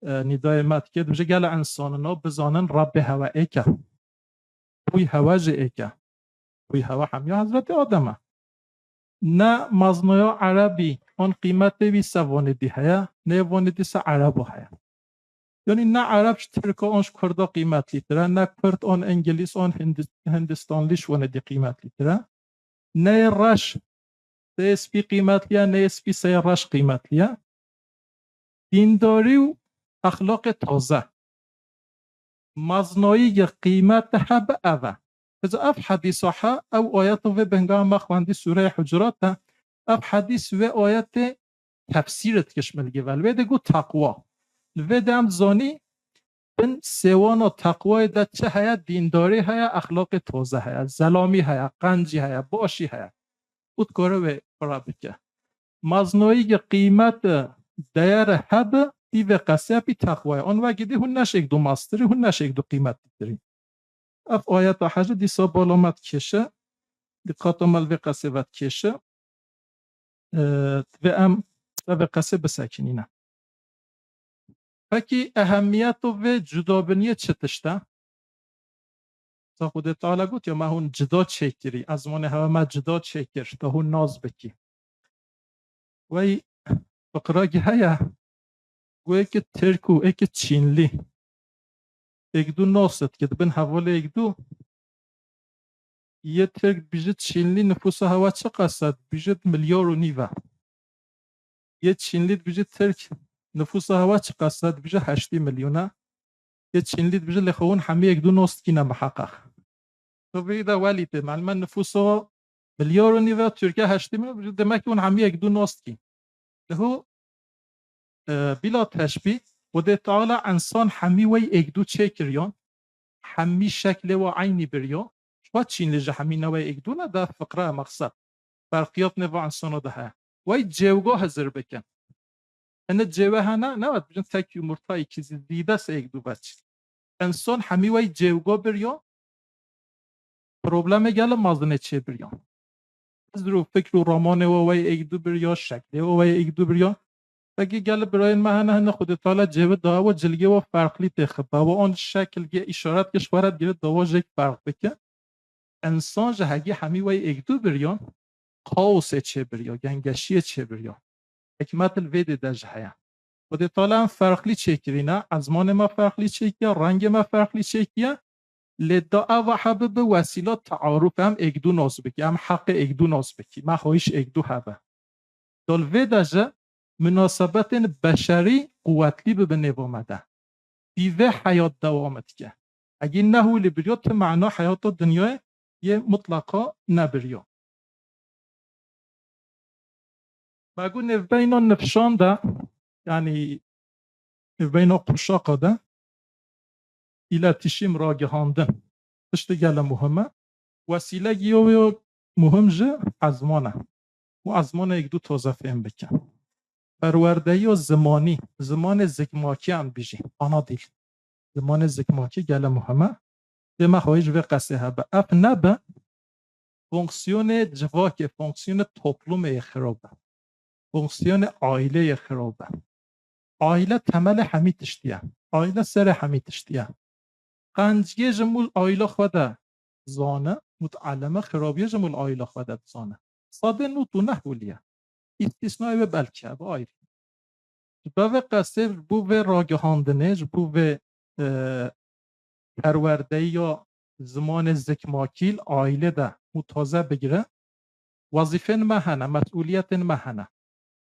ندای مد کرد بجه گل انساننا بزانن رب هوا ایکه وی هوا جه ایکه وی هوا همیا حضرت آدمه نه مزنایا عربی آن قیمت بی سواندی هیا نه واندی سه عربو هیا یعنی نه عربش ترکا آنش کردا قیمت لیتره نه کرد آن انگلیس آن هندستانلیش واندی قیمت لیتره نه رش ده اسپی قیمت لیا نه اسپی سه رش قیمت لیا دینداری و اخلاق تازه مزنایی قیمت هب اوه از اف حدیث ها او آیات و بنگاه ما خواندی سوره حجرات اف حدیث و آیات تفسیرت کشملگی ولویده گو تقوا الویده هم زانی بن سوانا تقوای ده چه هیا دینداری هیا اخلاق تازه هیا زلامی هیا قنجی هیا باشی هیا اوت کاره و فرابکه مزنایی قیمت دیر هب دیو قصه پی تقوای آن وگیدی هون نشک دو ماستری هون نشک دو قیمت دیدری اف آیت حاجه دیسا بالامت کشه دی قاتم الوی قصه وت کشه و ام و قصه بسکنینه پکی اهمیت و جدابنیه چتشته تا خود تعالی گوت یا ما هون جدا چکری از من هوا ما جدا چکر تا هون ناز بکی وی فقراگی هیا گوه که ترکو ایک چینلی ایک دو ناست که بین حواله ایک دو یه ترک بیجه چینلی نفوس هوا چه قصد بیجه 1.5 میلیون یه چینلی بیجه ترک نفوس هوا چه قصد بیجه 8 میلیونه یه چینلی بیجه لخوون همه ایک دو ناست کی نمحقق تو بیده ولیده معلومه نفوس ها 1.5 میلیون ترکیه 8 میلیون بیجه دمک اون همه ایک دو ناست کی لهو بلا تشبیه خود تعالی انسان همی وی ایک دو چه کریان همی شکل و عینی بریان شما چین لجه همی نوی ایک دو نه ده فقره مقصد فرقیات نوا انسان ده وی جوگاه هزر بکن انه جوه ها نه نوید بجن تکی مرتایی چیزی دیده سه ایک دو بچ انسان همی وی جوگاه بریان پروبلم گل مازنه چه بریان از رو فکر و رامان و وی ایک دو بریان شکل و وی ایک دو بریان بگی گل برای مهنه خود تعالی جوه دا و جلگه و فرقلی تخبه و آن شکل گه اشارت که شوارد گره دا و جک فرق بکن انسان جهگی همی وی ایک دو بریان قاوس چه بریا گنگشی چه بریا حکمت الوید ده جهیا خود تعالی هم فرقلی چه کرینه ازمان ما فرقلی چه کیا رنگ ما فرقلی چه کیا لدا و حبب وسیله تعارف هم ایک دو ناز بکی هم حق ایک دو ناز بکی ما خواهیش ایک دو هبه دال وید جه مناسبت بشری قوتلی به نوامده بیوه حیات دوامت که اگه نهو لبریات معنا حیات دنیا یه مطلقا نبریا بگو نفبینا نفشان ده یعنی نفبینا قشاقا ده ایلا تشیم راگهاندن تشت گل مهمه وسیله گیو مهم جه ازمانه و ازمانه یک دو تازه فهم بکن پروردهی و زمانی زمان زکماکی هم بیجی آنا دیل زمان زکماکی گل مهمه دمه خواهیش و قصه هبه اف نبه فونکسیون جواک فونکسیون توپلوم خرابه فونکسیون عائله خرابه عائله تمل همی تشتیه عائله سر همی تشتیه قنجگه جمول عائله خوده زانه متعلمه خرابیه جمول عائله خوده زانه ساده نوتو نحولیه استثناء به بلکه با آیری به قصه بو و راگهاندنه بو و پرورده یا زمان زکماکیل عائله ده متازه بگیره وظیفه مهنه مسئولیت مهنه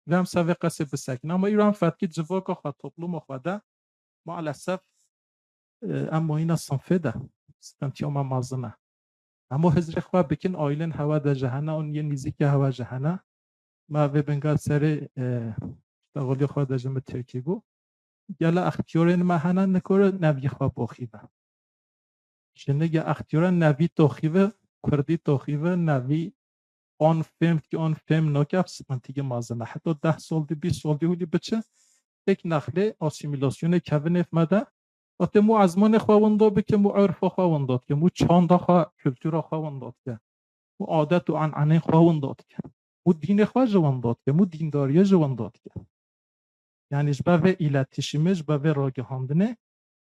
و هم سوی قصه بسکنه اما ایران فتکی جواکا خواه طبلوم خواه معلصف اما این صنفه ده ستنتیام مازنه اما هزر خواه بکن آیلن هوا ده جهنه اون یه نیزی که هوا جهنه ما و بنگاه سر تقالی خواه ده جمع ترکی گو گل اختیارین مهنه نکاره نوی خواه باخیبه شنگه اختیارین نوی تاخیبه کردی تاخیبه نوی آن فیلم که آن فیلم نکف سپنتیگ مازنه حتی 10 سال دی 20 سال دی هولی بچه یک نخله آسیمیلاسیون کون افمده وقتی مو ازمان خواهنداد که مو عرف خواهنداد که مو چاندا خواه کلتورا خواهنداد که و عادت و عنعنه خواهون داد کرد و دین خواه جوان داد کرد و دینداری جوان داد کرد یعنی جبه و ایلتشیمه جبه و راگه هاندنه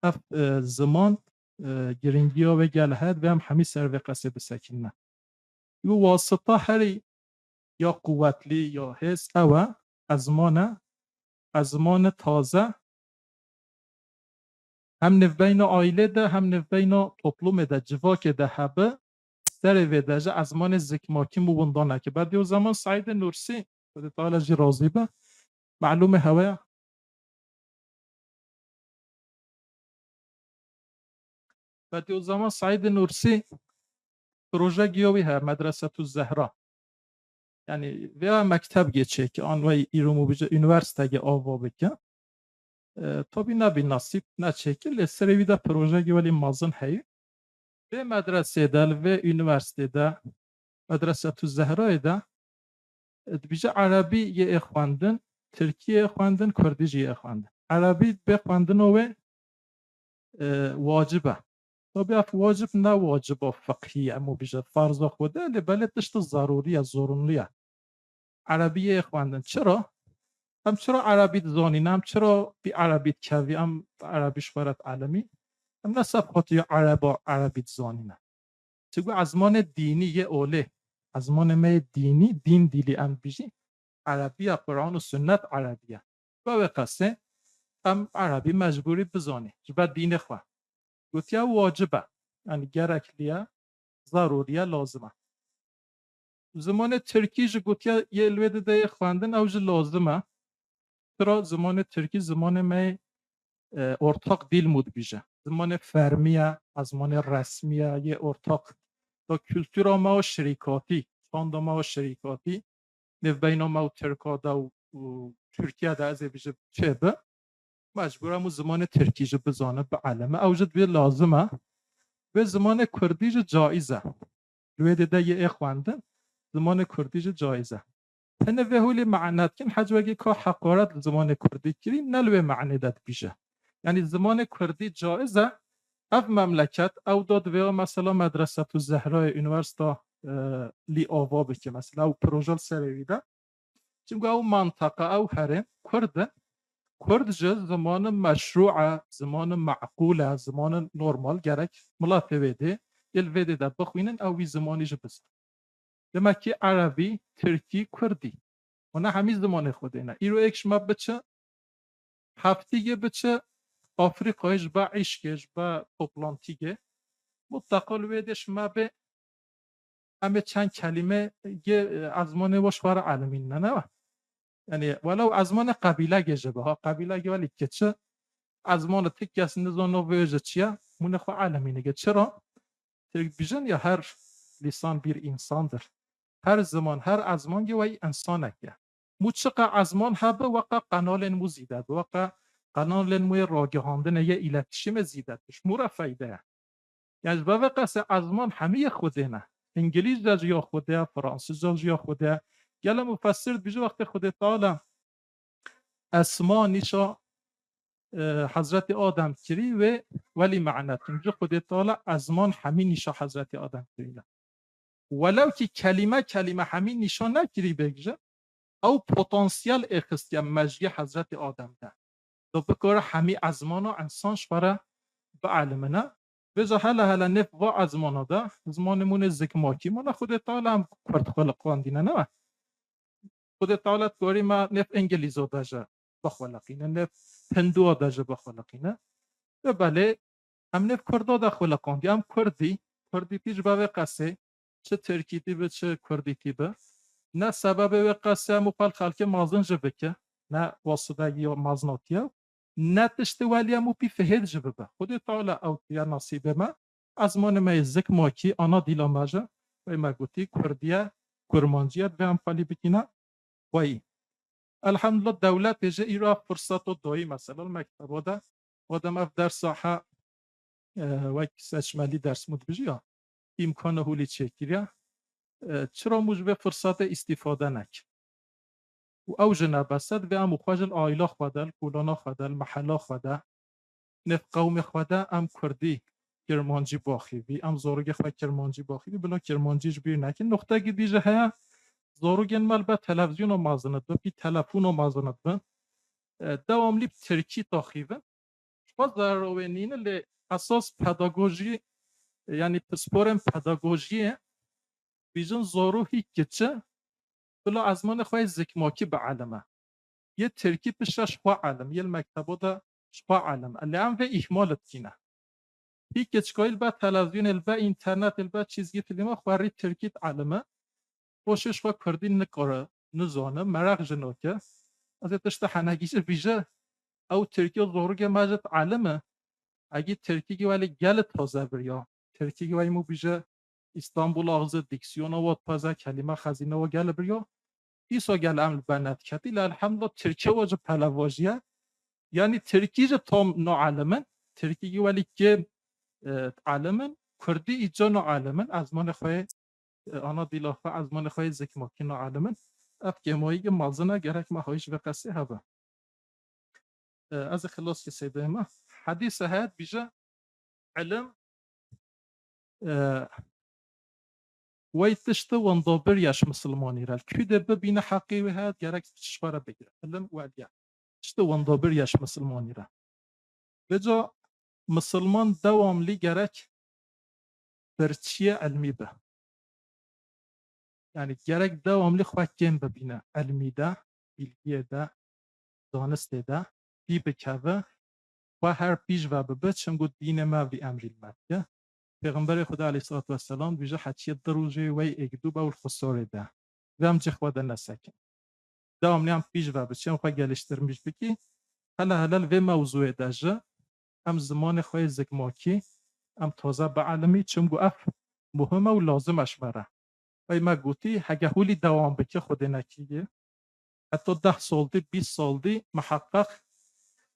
اف زمان گرنگی ها و گلهد و هم همی سر و قصه بسکنه و واسطه هری یا قوتلی یا حس او ازمان تازه هم نف بین آیله ده هم نف بین toplum ده civak ده هبه سر و دجه ازمان زکماکی موندانه که بعد یو زمان سعید نورسی خود تعالی جی راضی به معلومه هوا بعد یو زمان سعید نورسی پروژه گیاوی ها مدرسه تو زهرا یعنی و مکتب گیچه که آن وی ایرومو بیجه یونیورسیته آوا بکن tabii nabi nasip ne şekilde serevi de proje gibi mazın hey ve medresede ve üniversitede medresetü Zehra'da bize Arabiye xwandin Türkiye xwandin Kürdice xwandin Arabi be xwandin o ve vacibe tabii af vacib ne vacib fıkhi ama bize farz xwede le belet işte zaruriye zorunluya Arabiye xwandin çera هم چرا عربی زانینم چرا بی عربی کوی هم عربی شورت عالمی هم نه صفحاتی عربی زانینم چگو ازمان دینی یه اوله ازمان می دینی دین دیلی ام بیجی عربی قرآن و سنت عربیه و به قصه هم عربی مجبوری بزانی جبه دین خواه گوتیا واجبه یعنی گرکلیه ضروریه لازمه زمان ترکیج گوتیا یه الوید ده خواندن اوج لازمه چرا زمان ترکی زمان می ortak dil mud bije. Zamanı fermiye, zamanı resmiye, ye ortak da kültür ama o şirikati, çanda ama o şirikati, ne beyna ama o Türkiye'de u Türkiye'de az bije çebe, mecburam o zamanı Türkiye bizane be aleme, avcet bir lazıma ve zamanı Kürdice caize. Lüede de ye ekhwandın, zamanı Kürdice caize. هنه وهولی معنات کن حجوگی که حقارت زمان کردی کری نلوه معنی داد بیشه یعنی زمان کردی جایزه اف مملکت او داد و مثلا مدرسه تو زهرای یونیورسیته لی آوا بکه مثلا او پروژال سرویده چون او منطقه او هرم کرد جز زمان مشروعه زمان معقوله زمان نورمال گرک ملافه ویده الویده ده بخوینن او وی زمانی جبست demek ki Arabi, Türki, Kürdi. Ona hamiz zamanı خودینا. ایرو ایکش ما بچه هفتیگه بچه آفریقایش با عشقش با توپلانتیگه متقل ویدش ما به همه چند کلمه ازمان باش وار علمین نه یعنی ولو ازمان قبیله گجه ها قبیله گه ولی که چه ازمان تکیسنده زانو ویجه چیه مونه خو علمینه گه چرا؟ ترک بیجن یا هر lisan bir insandır. Her zaman, her azman ki vay insana ki. Mutlaka azman habe vaka kanalen mu zidat, vaka kanalen mu ragihandene ye iletişime zidatmış. Mura fayda. Yani bu vakası azman hamiye khudena. İngilizce ya khuda, Fransızca ya khuda. Gele müfessir bizi vakti Khuda Teala esma nişa Hazreti Adem kiri ve veli ma'natun. Khuda Teala azman hami nişa Hazreti Adem kiri. ولو که کلمه همین نشان نگیری بگیره او پتانسیل اخستی مجگی حضرت آدم ده دو بکاره همی ازمانو انسانش برای به علمنا بجا هلا نف و ازمانو ده زمانمون زکماکی مانا خود تعالی هم کرد خلقان دینه نه خود تعالی گوری ما نف انگلیزو داجه بخلقینه نف هندو داجه بخلقینه بله هم نف کردا ده خلقان دی هم کردی پیش به قصه چه ترکیتی به چه کردیتی به نه سبب و قصه مقال خلق مازن جبکه نه واسطه یا مازناتیه نه تشت ولی مو پی فهد جبه خود تعالی او یا نصیب ما از من مزک ماکی آنا دیلا ماجه و ما گوتی کردیه کرمانجیت و هم خالی بکینه وای الحمدلله دولت بجه ایرا فرصت و دایی مثلا مکتبه ده آدم اف در ساحه وای سچمالی درس مود بجیا امکان هولی چکیره چرا موجب فرصت استفاده نک و اوج نبسد و ام خواجل آیلا خودل کولانا خودل محلا خوده نف قوم خوده ام کردی کرمانجی باخی بی ام زورگ خو کرمانجی باخی بی بلا کرمانجیش بیر نکن نقطه گیدیجه هیا زورگن مال به تلویزیون و مازنت به پی تلفن و مازنت به devamlı Türkiye takibi. Bazı rovenine اساس pedagojik yani پسپورم pedagojik بیژن زارو هیچ کچه بلا ازمان خواهی زکماکی به علمه یه ترکی پشت شفا علم یه مکتبه دا شفا علم اللي هم و احمالت کینه هیچ کچکایل با تلویزیون البا اینترنت البا چیزگی فیلمه خواری ترکیت علمه خوشش خوا کردی نکاره نزانه مرق جنوکه از اتشت حنگیش بیجه او ترکی زورو مجد علمه اگه ترکی ولی گل تازه بریا ترکی ولی مو بیجه İstanbul ağzı diksiyona vat paza kelime xazine ve gel biriyo İsa gel aml benet keti elhamdülillah Türkiye vacı pelavajiye yani Türkiye tam no alemin Türkiye veli ki alemin Kurdi ica no alemin azman xoy ana dilafa azman xoy zekmaki no alemin ev gemayi mazına gerek ma hoş ve qasi haba az خلاص ki seydema hadis hayat bije ilim وی تشت وندابر یاش مسلمانی رال کیده ببینه حقی و هاد گرک شفاره بگیره علم و علیا تشت وندابر یاش مسلمانی را بجا مسلمان دوام لی گرک برچیه علمی به یعنی گرک دوام لی خواه کم ببینه علمی ده bilgiye de daniste de بی بکوه و هر پیش و ببه چنگو دین ما وی امریل مد پیغمبر خدا علیه الصلاة والسلام بیجا حچیت دروجه وی اگدو با الخساره ده وام جخوا ده نسکن دوام نیام پیش و بچیم خواه گلشترمیش بکی هلا و موضوع داجه ام زمان خواه زکماکی ام تازه به علمی چنگو اف مهمه و لازمش بره وی ما گوتی هگه هولی دوام بکی خود نکیه حتی 10 سال دی 20 سال دی محقق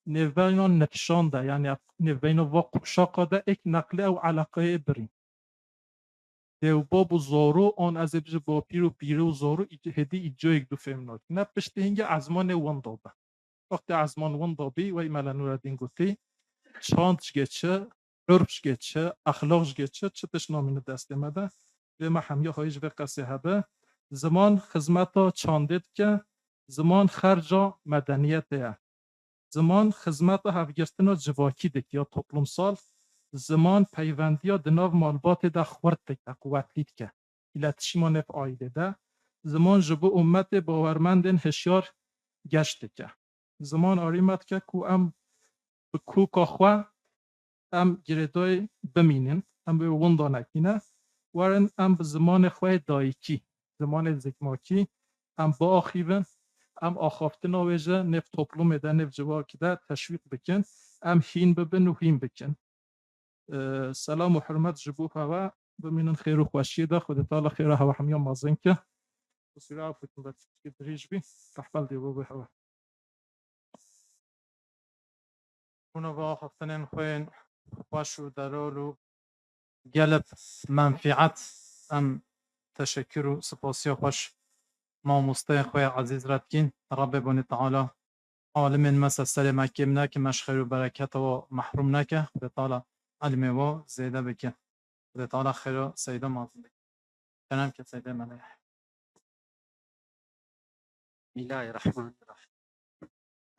نوینا نتشان ده یعنی نوینا واقع شاقه ده ایک نقله او علاقه برین دیو باب زارو آن از ابز با پیر و زارو هدی ایجا یک دو فهمناک نه پشت هنگه ازمان وان دابه وقتی ازمان وان دابی وی ملنوردین گوتی چانش گچه عرفش گچه اخلاقش گچه چه تش نامین دست مده و ما همیه هایش و قصه هبه زمان خدمتا چاندید که زمان خرجا مدنیت زمان خدمت هفگرتنا جواکی دک یا toplumsal zaman peyvendiya dinav malbatê de xwert dike qwetlî dike îletişîma nev aîlê de zaman ji bo ummetê bawermendên hişyar geş dike zaman arî me dike ku em bi kûka xwe em girêdayê bimînin em bi winda nekîne werin em bi zimanê xwe dayîkî zimanê zikmakî em biaxîvin em axaftina wê ji nev toplumê de nev civakî de teşwîq bikin em hîn bibin û hîn bikin سلام و حرمت جبو هوا بمینن خیر و خوشی ده خود تعالی خیر هوا همیا مازن که بسیار عفوتون بچه که دریج بی تحفل دیو به هوا اونو با خفتنین خوین خوش و درال و گلب منفعت ام تشکر و سپاسی خوش ما مسته خوی عزیز ردکین رب بانی تعالی عالم مسلسل مکیم نه که مش خیر و برکت و محروم نکه خود تعالی علمه و زیده بکن خود تعالی خیر و سیده مازن بکن کنم که سیده منه بسم الله الرحمن الرحيم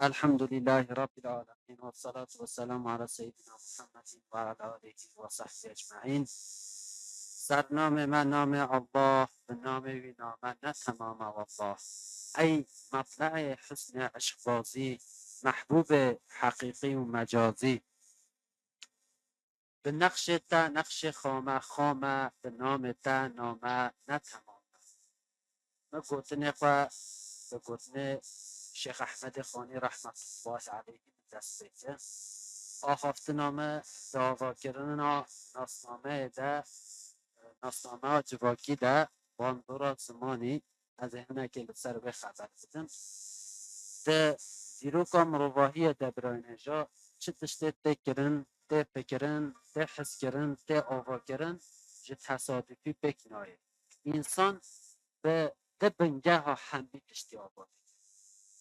الحمد لله رب العالمين والصلاة والسلام على سيدنا محمد وعلى آله وصحبه أجمعين سرنام من نام الله بنام وی نام نه تمام والله ای مطلع حسن عشق بازی محبوب حقیقی و مجازی به نقش تا نقش خامه به نام تا نامه نه تمام ما گوتنه خواه به گوتنه شیخ احمد خانی رحمت الله علیه دست بکه آخافت نامه دعوا کردن ناسنامه ده ناسنامه جواکی ده باندورا زمانی از همه که سر به خبر بدم ده زیروکا مروواهی دبرانجا چه تشته تکرن ده فکرن ده حس کرن ده آوا کرن جه تصادفی بکنایه انسان به ده بنگه ها همی کشتی آباد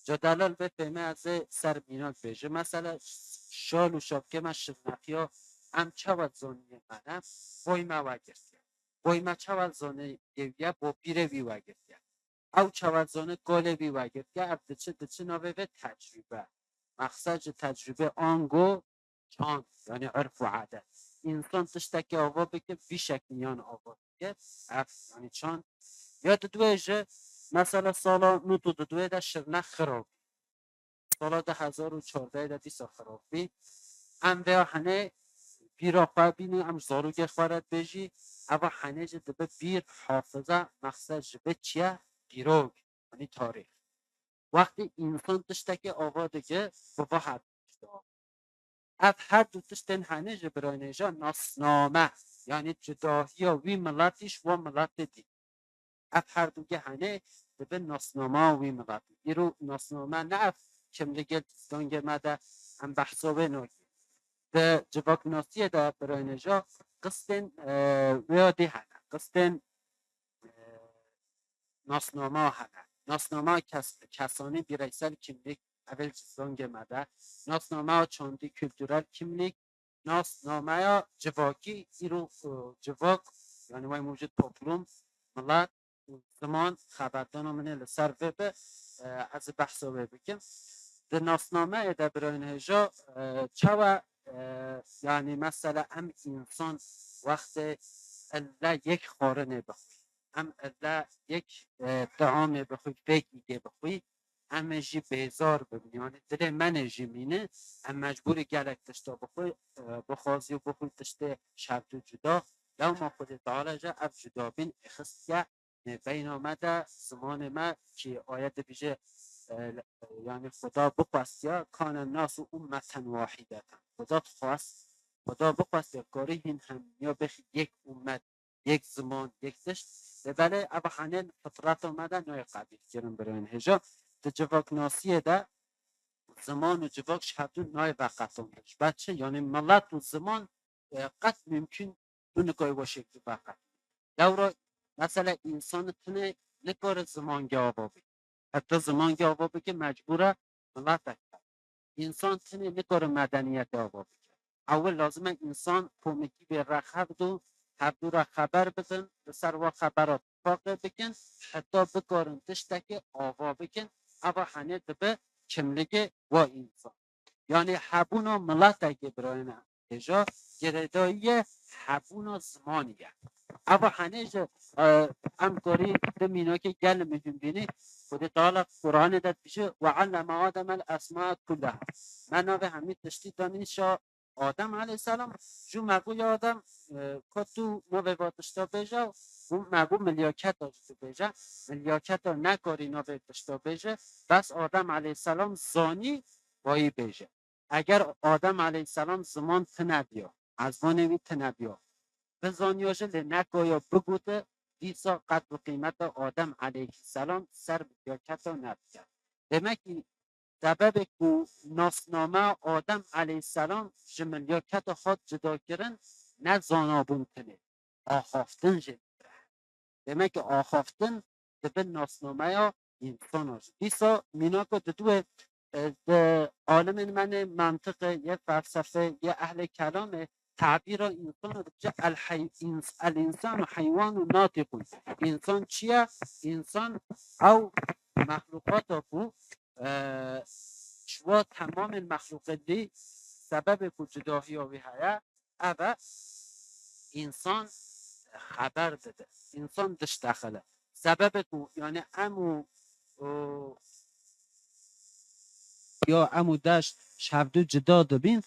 جا دلال به پیمه از سر میناک بیجه مثلا شال و شابکه من شفنقی ها ام چاوت زونی منم بویما وگرتیا بویما چاوت زونی دیویا با پیره وی وگرتیا او چاوت زونه گله وی وگرتیا اب دچه نوه به تجربه مقصد تجربه آنگو چان یعنی عرف و عادت انسان تشتکی آوا بکه بی شکلیان آوا بکه اف یعنی چان یاد دویجه مثلا سالا نو دوی ده شرنه خراب سالا 2014 ده دیسا خرابی ام ویا هنه بیرا خواه بینی ام زارو که خوارد بیجی اما هنه جه دبه بیر حافظه مقصد جبه چیه؟ بیروگ یعنی تاریخ وقتی انسان تشتکی آوا دیگه بابا حد اف هر دو تشتن هنه جه برای نجا ناسنامه یعنی جداهی وی ملتش و ملت دی اف هر دو که هنه دبه ناسنامه وی ملت ایرو ناسنامه نه اف کم لگل دانگه مده هم بحثابه نوگی ده جواک ناسیه ده برای نجا قصدن ویادی هنه قصدن ناسنامه هنه ناسنامه کسانی بیرایسل kimlik اول چیزان گمده ناسنامه چاندی کلتورل kimlik ناسنامه جواکی ایرو جواک یعنی وای موجود توپلوم ملت زمان خبردان منه لسر وبه از بحث و بکم ده ناسنامه ده برای نجا چوا یعنی مثلا هم انسان وقت الا یک خاره نبخوی هم الا یک طعام بخوی فکری بخوی همه جی بیزار ببینی یعنی دل من جی مینه هم مجبوری گلک تشتا بخوی بخوازی و بخوی تشته شرط و جدا لو ما خود تعالی جا اف جدا بین اخستیا بین آمده زمان ما که آیت بیجه یعنی خدا بخواستیا کان الناس امتا واحدتا خدا بخواست کاری این هم یا بخی یک امت یک زمان یک دشت بله ابا حنین فطرت آمده نوی قبیل کرن برای هجا جواک ناسیه ده زمان و جواک شهدو نوی وقت آمده بچه یعنی ملت و زمان قط ممکن دو نگاه و شکل وقت دورا مثلا انسان تونه نکار زمان گاوا بید حتی زمان گاوا بید که مجبوره ملت اکتر انسان تونه نکار مدنیت آوا بید اول لازمه انسان کمکی به رخب دو هر دو را خبر بدن به سر و خبرات فاقه بکن حتی بکارن تشتک آوا بکن اما هنه به کملگه و انسان یعنی حبونا ملت اگه براینا اجا گردایی حبونا زمانیه اما هنه امکاری دمینا که گل مهم بینی خود تعالی قرآن داد بیشه و علم آدم الاسماء کلها من به همین تشتی دانیشا آدم علیه السلام جو مگو آدم کتو نوباتشتا بیجا و مگو ملیاکت داشته بیجا ملیاکت نکاری نوباتشتا بیجا بس آدم علیه السلام زانی بایی بیجا اگر آدم علیه السلام زمان تنبیا از وانوی تنبیا به زانیاشه لنکایا بگوته دیسا قدر و قیمت آدم علیه السلام سر ملیاکت نبیا دمکی سبب کو ناسنامه آدم علیه السلام جملیاکت خود جدا کردن نه زانابون کنه آخافتن جد demek آخافتن به ناسنامه انسان هست بیسا مینا که دو عالم من منطق یه فلسفه یه اهل کلام تعبیر انسان بچه الانسان حیوان و ناطق انسان چیه؟ انسان او مخلوقات کو شوا تمام المخلوقات دی سبب جداهی آوی هیا اما انسان خبر داده انسان دش داخله سبب کو یعنی امو یا امو دشت شبدو جدا دبین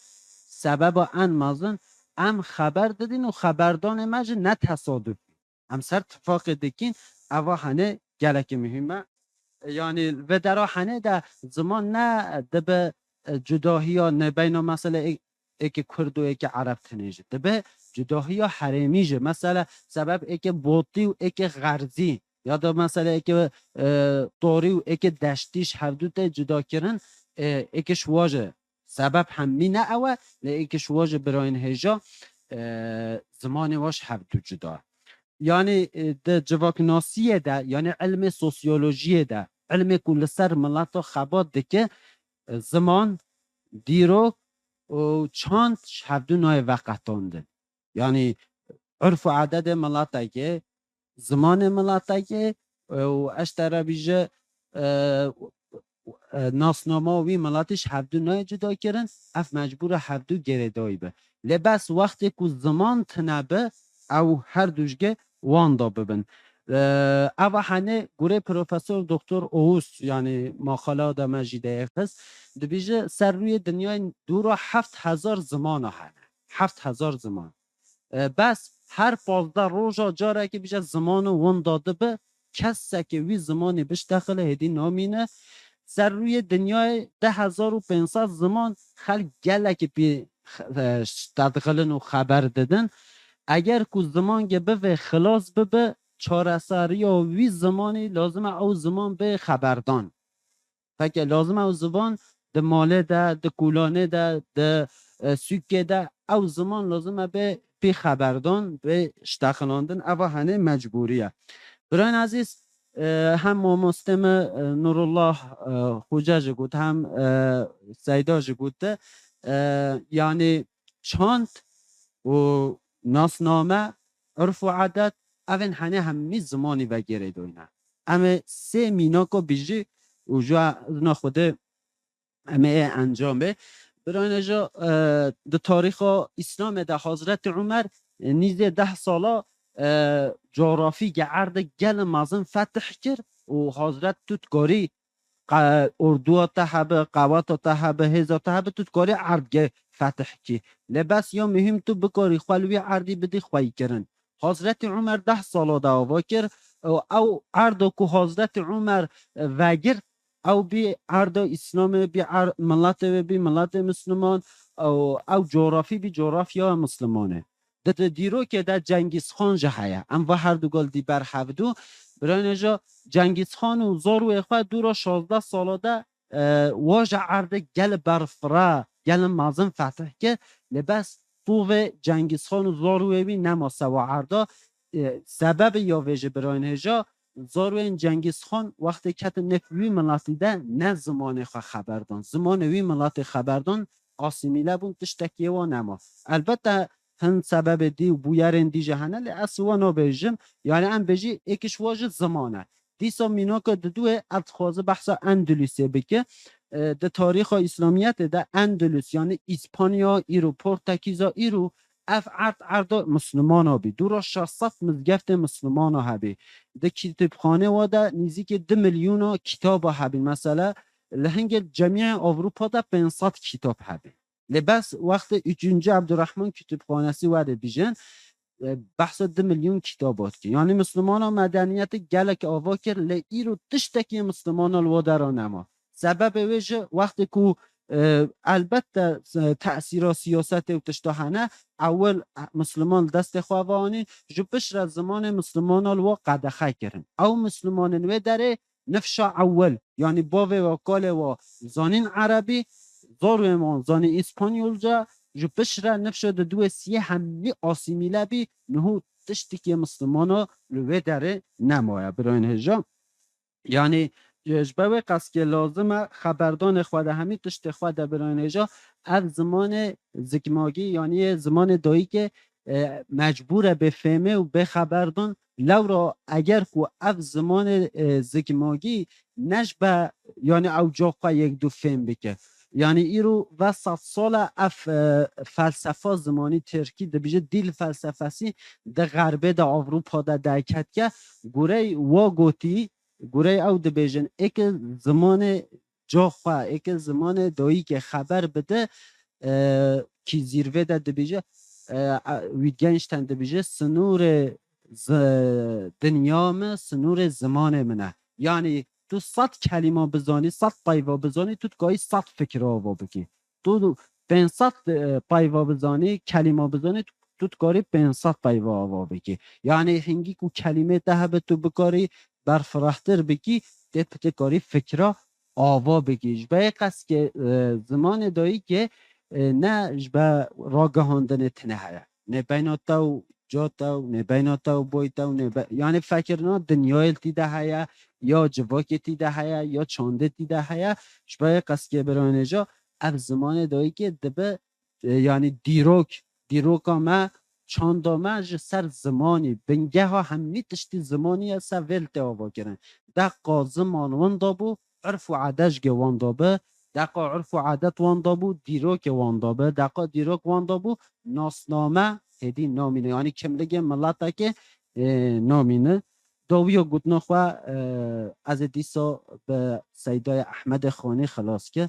سبب ان مازن ام خبر دادین و خبردان مجه نه تصادفی هم سر اتفاق دکین اوا هنه گلک مهمه یعنی و در هنه در زمان نه دبه جداهی ها نه بین مثلا ایک کرد و ایک عرب تنیجه دبه جداهی ها حرمیجه مثلا سبب ایک بوتی و ایک غرزی یا دا مثلا ایک طوری و ایک دشتیش هر دو تا جدا کردن ایک شواجه سبب همی نه اوه ایک شواجه براین هجا زمان واش هر دو جدا یعنی ده جواکناسیه ده یعنی علم سوسیولوژیه ده علم کل سر ملت و خبات ده که زمان دیرو و چند هفدو نای وقتاندن یعنی عرف و عدد ملاتکه زمان ملاتکه و اشترا بیجه ناسنامه وی ملاتش هفدو نای جدا کرن اف مجبور هفدو گردایی به لباس وقتی که زمان تنبه او هر دوشگه واندا ببن او هنه گوره پروفسور دکتر اوست یعنی ماخالا دا مجیده اخص دبیجه سر روی دنیای دورا 7000 زمان هنه 7000 زمان بس هر 15 روزا جاره که بیشه زمان وان داده به کسی که وی زمانی بش داخل هدی نامینه سر روی دنیای 10500 زمان خلق گله که بی تدخلن و خبر دادن اگر که زمان که به خلاص به چارسری و وی زمانی لازمه او زمان به خبردان فکر لازمه او زبان ده ماله ده کولانه ده سوکه ده او زمان لازمه به خبردان به اشتخلاندن او هنه مجبوریه برای عزیز هم مستم نورالله خوجه جگود هم سیدا جگود یعنی چند و ناسنامه عرف و عدد اون هنه همی زمانی و گره دوینه اما سه مینا که بیجی و جا نخوده همه انجامه برای نجا در تاریخ اسلام در حضرت عمر نیزه 10 ساله جغرافی عرض گل مازن فتح کرد و حضرت توتکاری اردو تحبه قوات تحبه هزا تحبه توتکاری عرض فتح کی لباس یا مهم تو بکاری خلوی عرضی بدی خواهی کرن حضرت عمر 10 ساله دعوا کرد او عرض که حضرت عمر وگر او بی عرض اسلام بی ملت بی ملت مسلمان او جغرافی بی جغرافیا مسلمانه ده دیرو که ده جنگیز خان جهایه ام و هر دو گل دی بر هفدو برای نجا جنگیز خان و زارو اخواه دورا 16 ساله ده واجه عرض گل برفره گل مازن فتح که لباس طوف جنگیز خان و زارو بی نماسه و عرضا سبب یا ویژه برای نجا زارو این جنگیز خان وقتی کت نفوی ملاتی ده نه زمان خواه خبردان زمان وی ملات خبردان آسیمیله بون تشتکیه و نما البته هن سبب دی و بویرن دی جهنه لی اسوانا بیجم یعنی ام بیجی ایکش واجه زمانه دیسا مینا که دو ادخوازه بحثا اندلوسیه بکه ده تاریخ اسلامیت ده اندلوس یعنی اسپانیا ایرو پورتکیزا ایرو اف عرض مسلمان ها بی دورا 600 مزگفت مسلمان ها بی ده کتابخانه و ده نیزی که 2 میلیون کتاب ها بی مثلا لهنگ جمعی اروپا ده 500 کتاب ها بی لباس وقت 3 عبدالرحمن کتابخانه سی وعده بیجن بحث 2 میلیون کتابات که یعنی مسلمان ها مدنیت گلک آوا کرد لی ای رو تشتکی مسلمان ها الواده را نما سبب ویژه وقتی که البته تأثیر سیاست و تشتاهنه اول مسلمان دست خوابانی جو بشر زمان مسلمان الوا قدخه کرن او مسلمان نوی داره نفشا اول یعنی باوی و کال و زانین عربی زارو امان زانی اسپانیول جا جو بشر نفشا دو سیه همی آسیمیله بی نهو تشتی که مسلمان نوی داره نمایه برای هجا یعنی جبه قصد که لازمه خبردان خواده همی تشت خواده برای نجا از زمان زگماگی یعنی زمان دایی که مجبور به فهمه و به خبردان لورا اگر که از زمان زگماگی نجبه یعنی او جاقه یک دو فهم بکه یعنی ایرو وسط سال اف فلسفه زمانی ترکی ده بیجه دیل فلسفه سی ده غربه ده اروپا ده درکت که گوره وا گوتی گوره او ده بیجن ایک زمان جاخوا ایک زمان دایی که خبر بده کی زیروه ده بیجه ویدگنشتن ده بیجه سنور دنیام سنور زمان منه یعنی تو 100 کلمه بزانی 100 پایوا بزانی تو گاهی 100 فکر آوا بگی تو 500 پایوا بزانی کلمه بزانی تو گاهی 500 پایوا آوا بگی یعنی هنگی کو کلمه ده به تو بکاری برفرختر بگی ده کاری فکر آوا بگی به قصد که زمان دایی که نه به راگهاندن تنه نه بیناتو جاتو نه بیناتو بایتو یعنی فکر نه دنیای تیده هیا یا جواکی تیده هیا یا چانده تیده هیا شبای قصد که برای نجا از زمان دایی که دبه یعنی دیروکا ما چاندامه جه سر زمانی بنگه ها همی تشتی زمانی هسته ولت آوا کرن دقا زمان واندا بو عرف و عادش گه واندا به دقا عرف و عادت واندا بو دیروک واندا به دقا دیروک واندا بو ناسنامه هدی نامینه یعنی کملگه ملتا که نامینه داویا گوتنا خواه از دیسا به سیدای احمد خانی خلاص که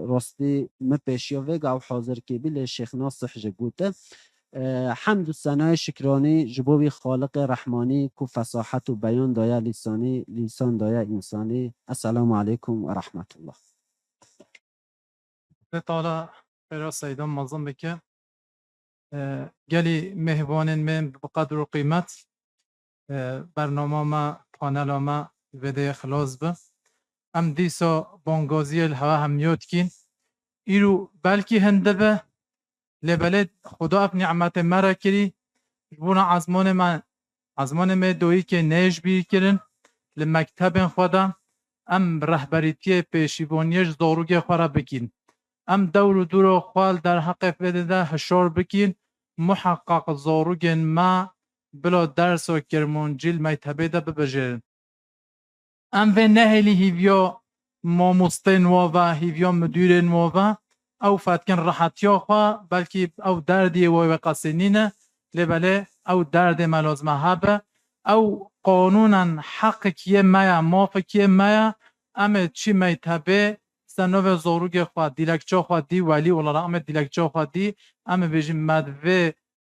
راستی مپیشیا وگ او حاضر که بیل شیخ ناصح جگوته حمد و ثنای شکرانی جبوی خالق رحمانی کو فصاحت و بیان دایا لسانی لسان دایا انسانی السلام علیکم و رحمت الله تعالی خیرا سیدان مازم بکه گلی مهوانن من بقدر و قیمت برنامه ما پانل ما وده خلاص به ام دیسا بانگازی الهوا هم یاد کین ایرو بلکی هنده به لبلد خدا اف نعمت مرا کری بونا عزمان من دویی که نیش بیر کرن لمکتب خدا ام رهبریتی پیشیبانیش زاروگ خورا بکین ام دور و دور خوال در حق فده ده هشار بکین محقق زاروگ ما بلا درس و کرمانجیل مکتبه ده ببجرن ام و نهلی هیویا ماموستین و هیویا مدیرین و او فاتکن راحتیا خواه بلکه او دردی و قصنینه لبله او درد ملازمه هبه او قانونا حق کیه مایا ماف کیه مایا ام چی میتبه سنو زوروگ خواه دیلکچا خواه دی ولی اولا ام دیلکچا خواه دی ام بیجی مدوه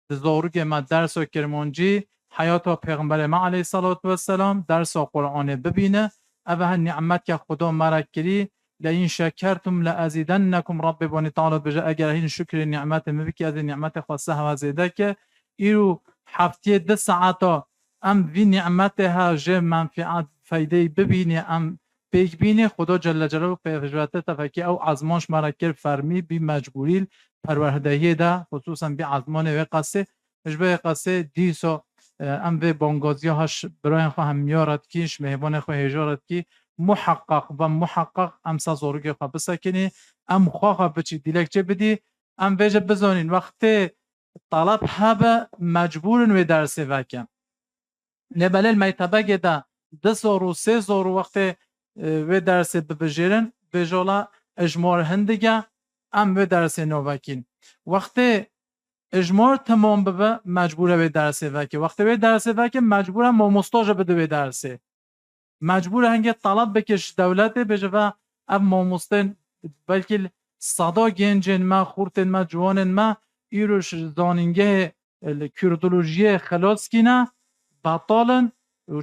زوروگ مد درس و کرمانجی حیات و پیغمبر ما علیه صلوات و السلام درس و قرآن ببینه اوه نعمت که خدا مرک کری لئن شکرتم لازیدنکم رب بانی تعالی بجا اگر این شکر نعمت مبکی از نعمت خاصه و زیده که ایرو هفته 10 ساعتا ام وی نعمت ها جه منفعت فایده ببینی ام پیک بینی خدا جل جلاله پیغمبر تفکی او ازمانش مرکر فرمی بی مجبوری پروردهی ده خصوصا بی ازمان و قصه اشبه قصه دیسو ام به بانگازی هاش برای خواهم میارد کیش مهبان خو هجارت کی محقق و محقق ام سازورگ خو بسکنی ام خواه بچی دیلکچه بدی ام وجه بزنین وقت طلب هبه مجبورن و درس وکم لبل المیتبه ده 10 و 3 وقت و درس ببجرن بجالا اجمار هندگه ام و درس نوکین وقت اجمار تمام ببه مجبوره به درس وکه وقت به درس وکه مجبوره ما مستاج بده به درسه مجبور هنگه طلب بکش دولت بجه و اب ما مستن بلکه صدا گنجن ما خورتن ما جوانن ما ایروش زانینگه کردولوژی خلاص کینه بطالن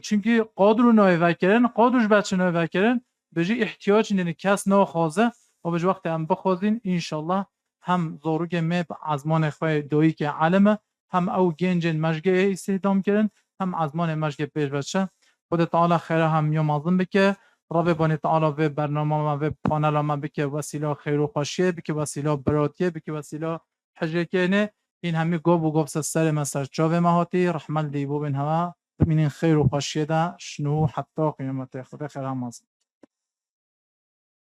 چونکه قادر نوی وکرن قادرش بچه نوی وکرن بجه احتیاج نینه کس ناخوازه و بجه وقت هم بخوازین انشالله هم زاروگ مب ازمان خواه دویی که علمه هم او گنجن مشگه استهدام کرن هم ازمان مشگه پیش بچه خود تعالی خیره هم یا مازم بکه رب بانی تعالی و برنامه ما و پانل ما بکه وسیله خیر و خوشیه بکه وسیله براتیه بکه وسیله حجه کنه این همی گوب و گوب سر مسر چاوه مهاتی رحمت دیبو بین هوا بمینین خیر و خوشیه ده شنو حتی قیامت خود خیره هم مازم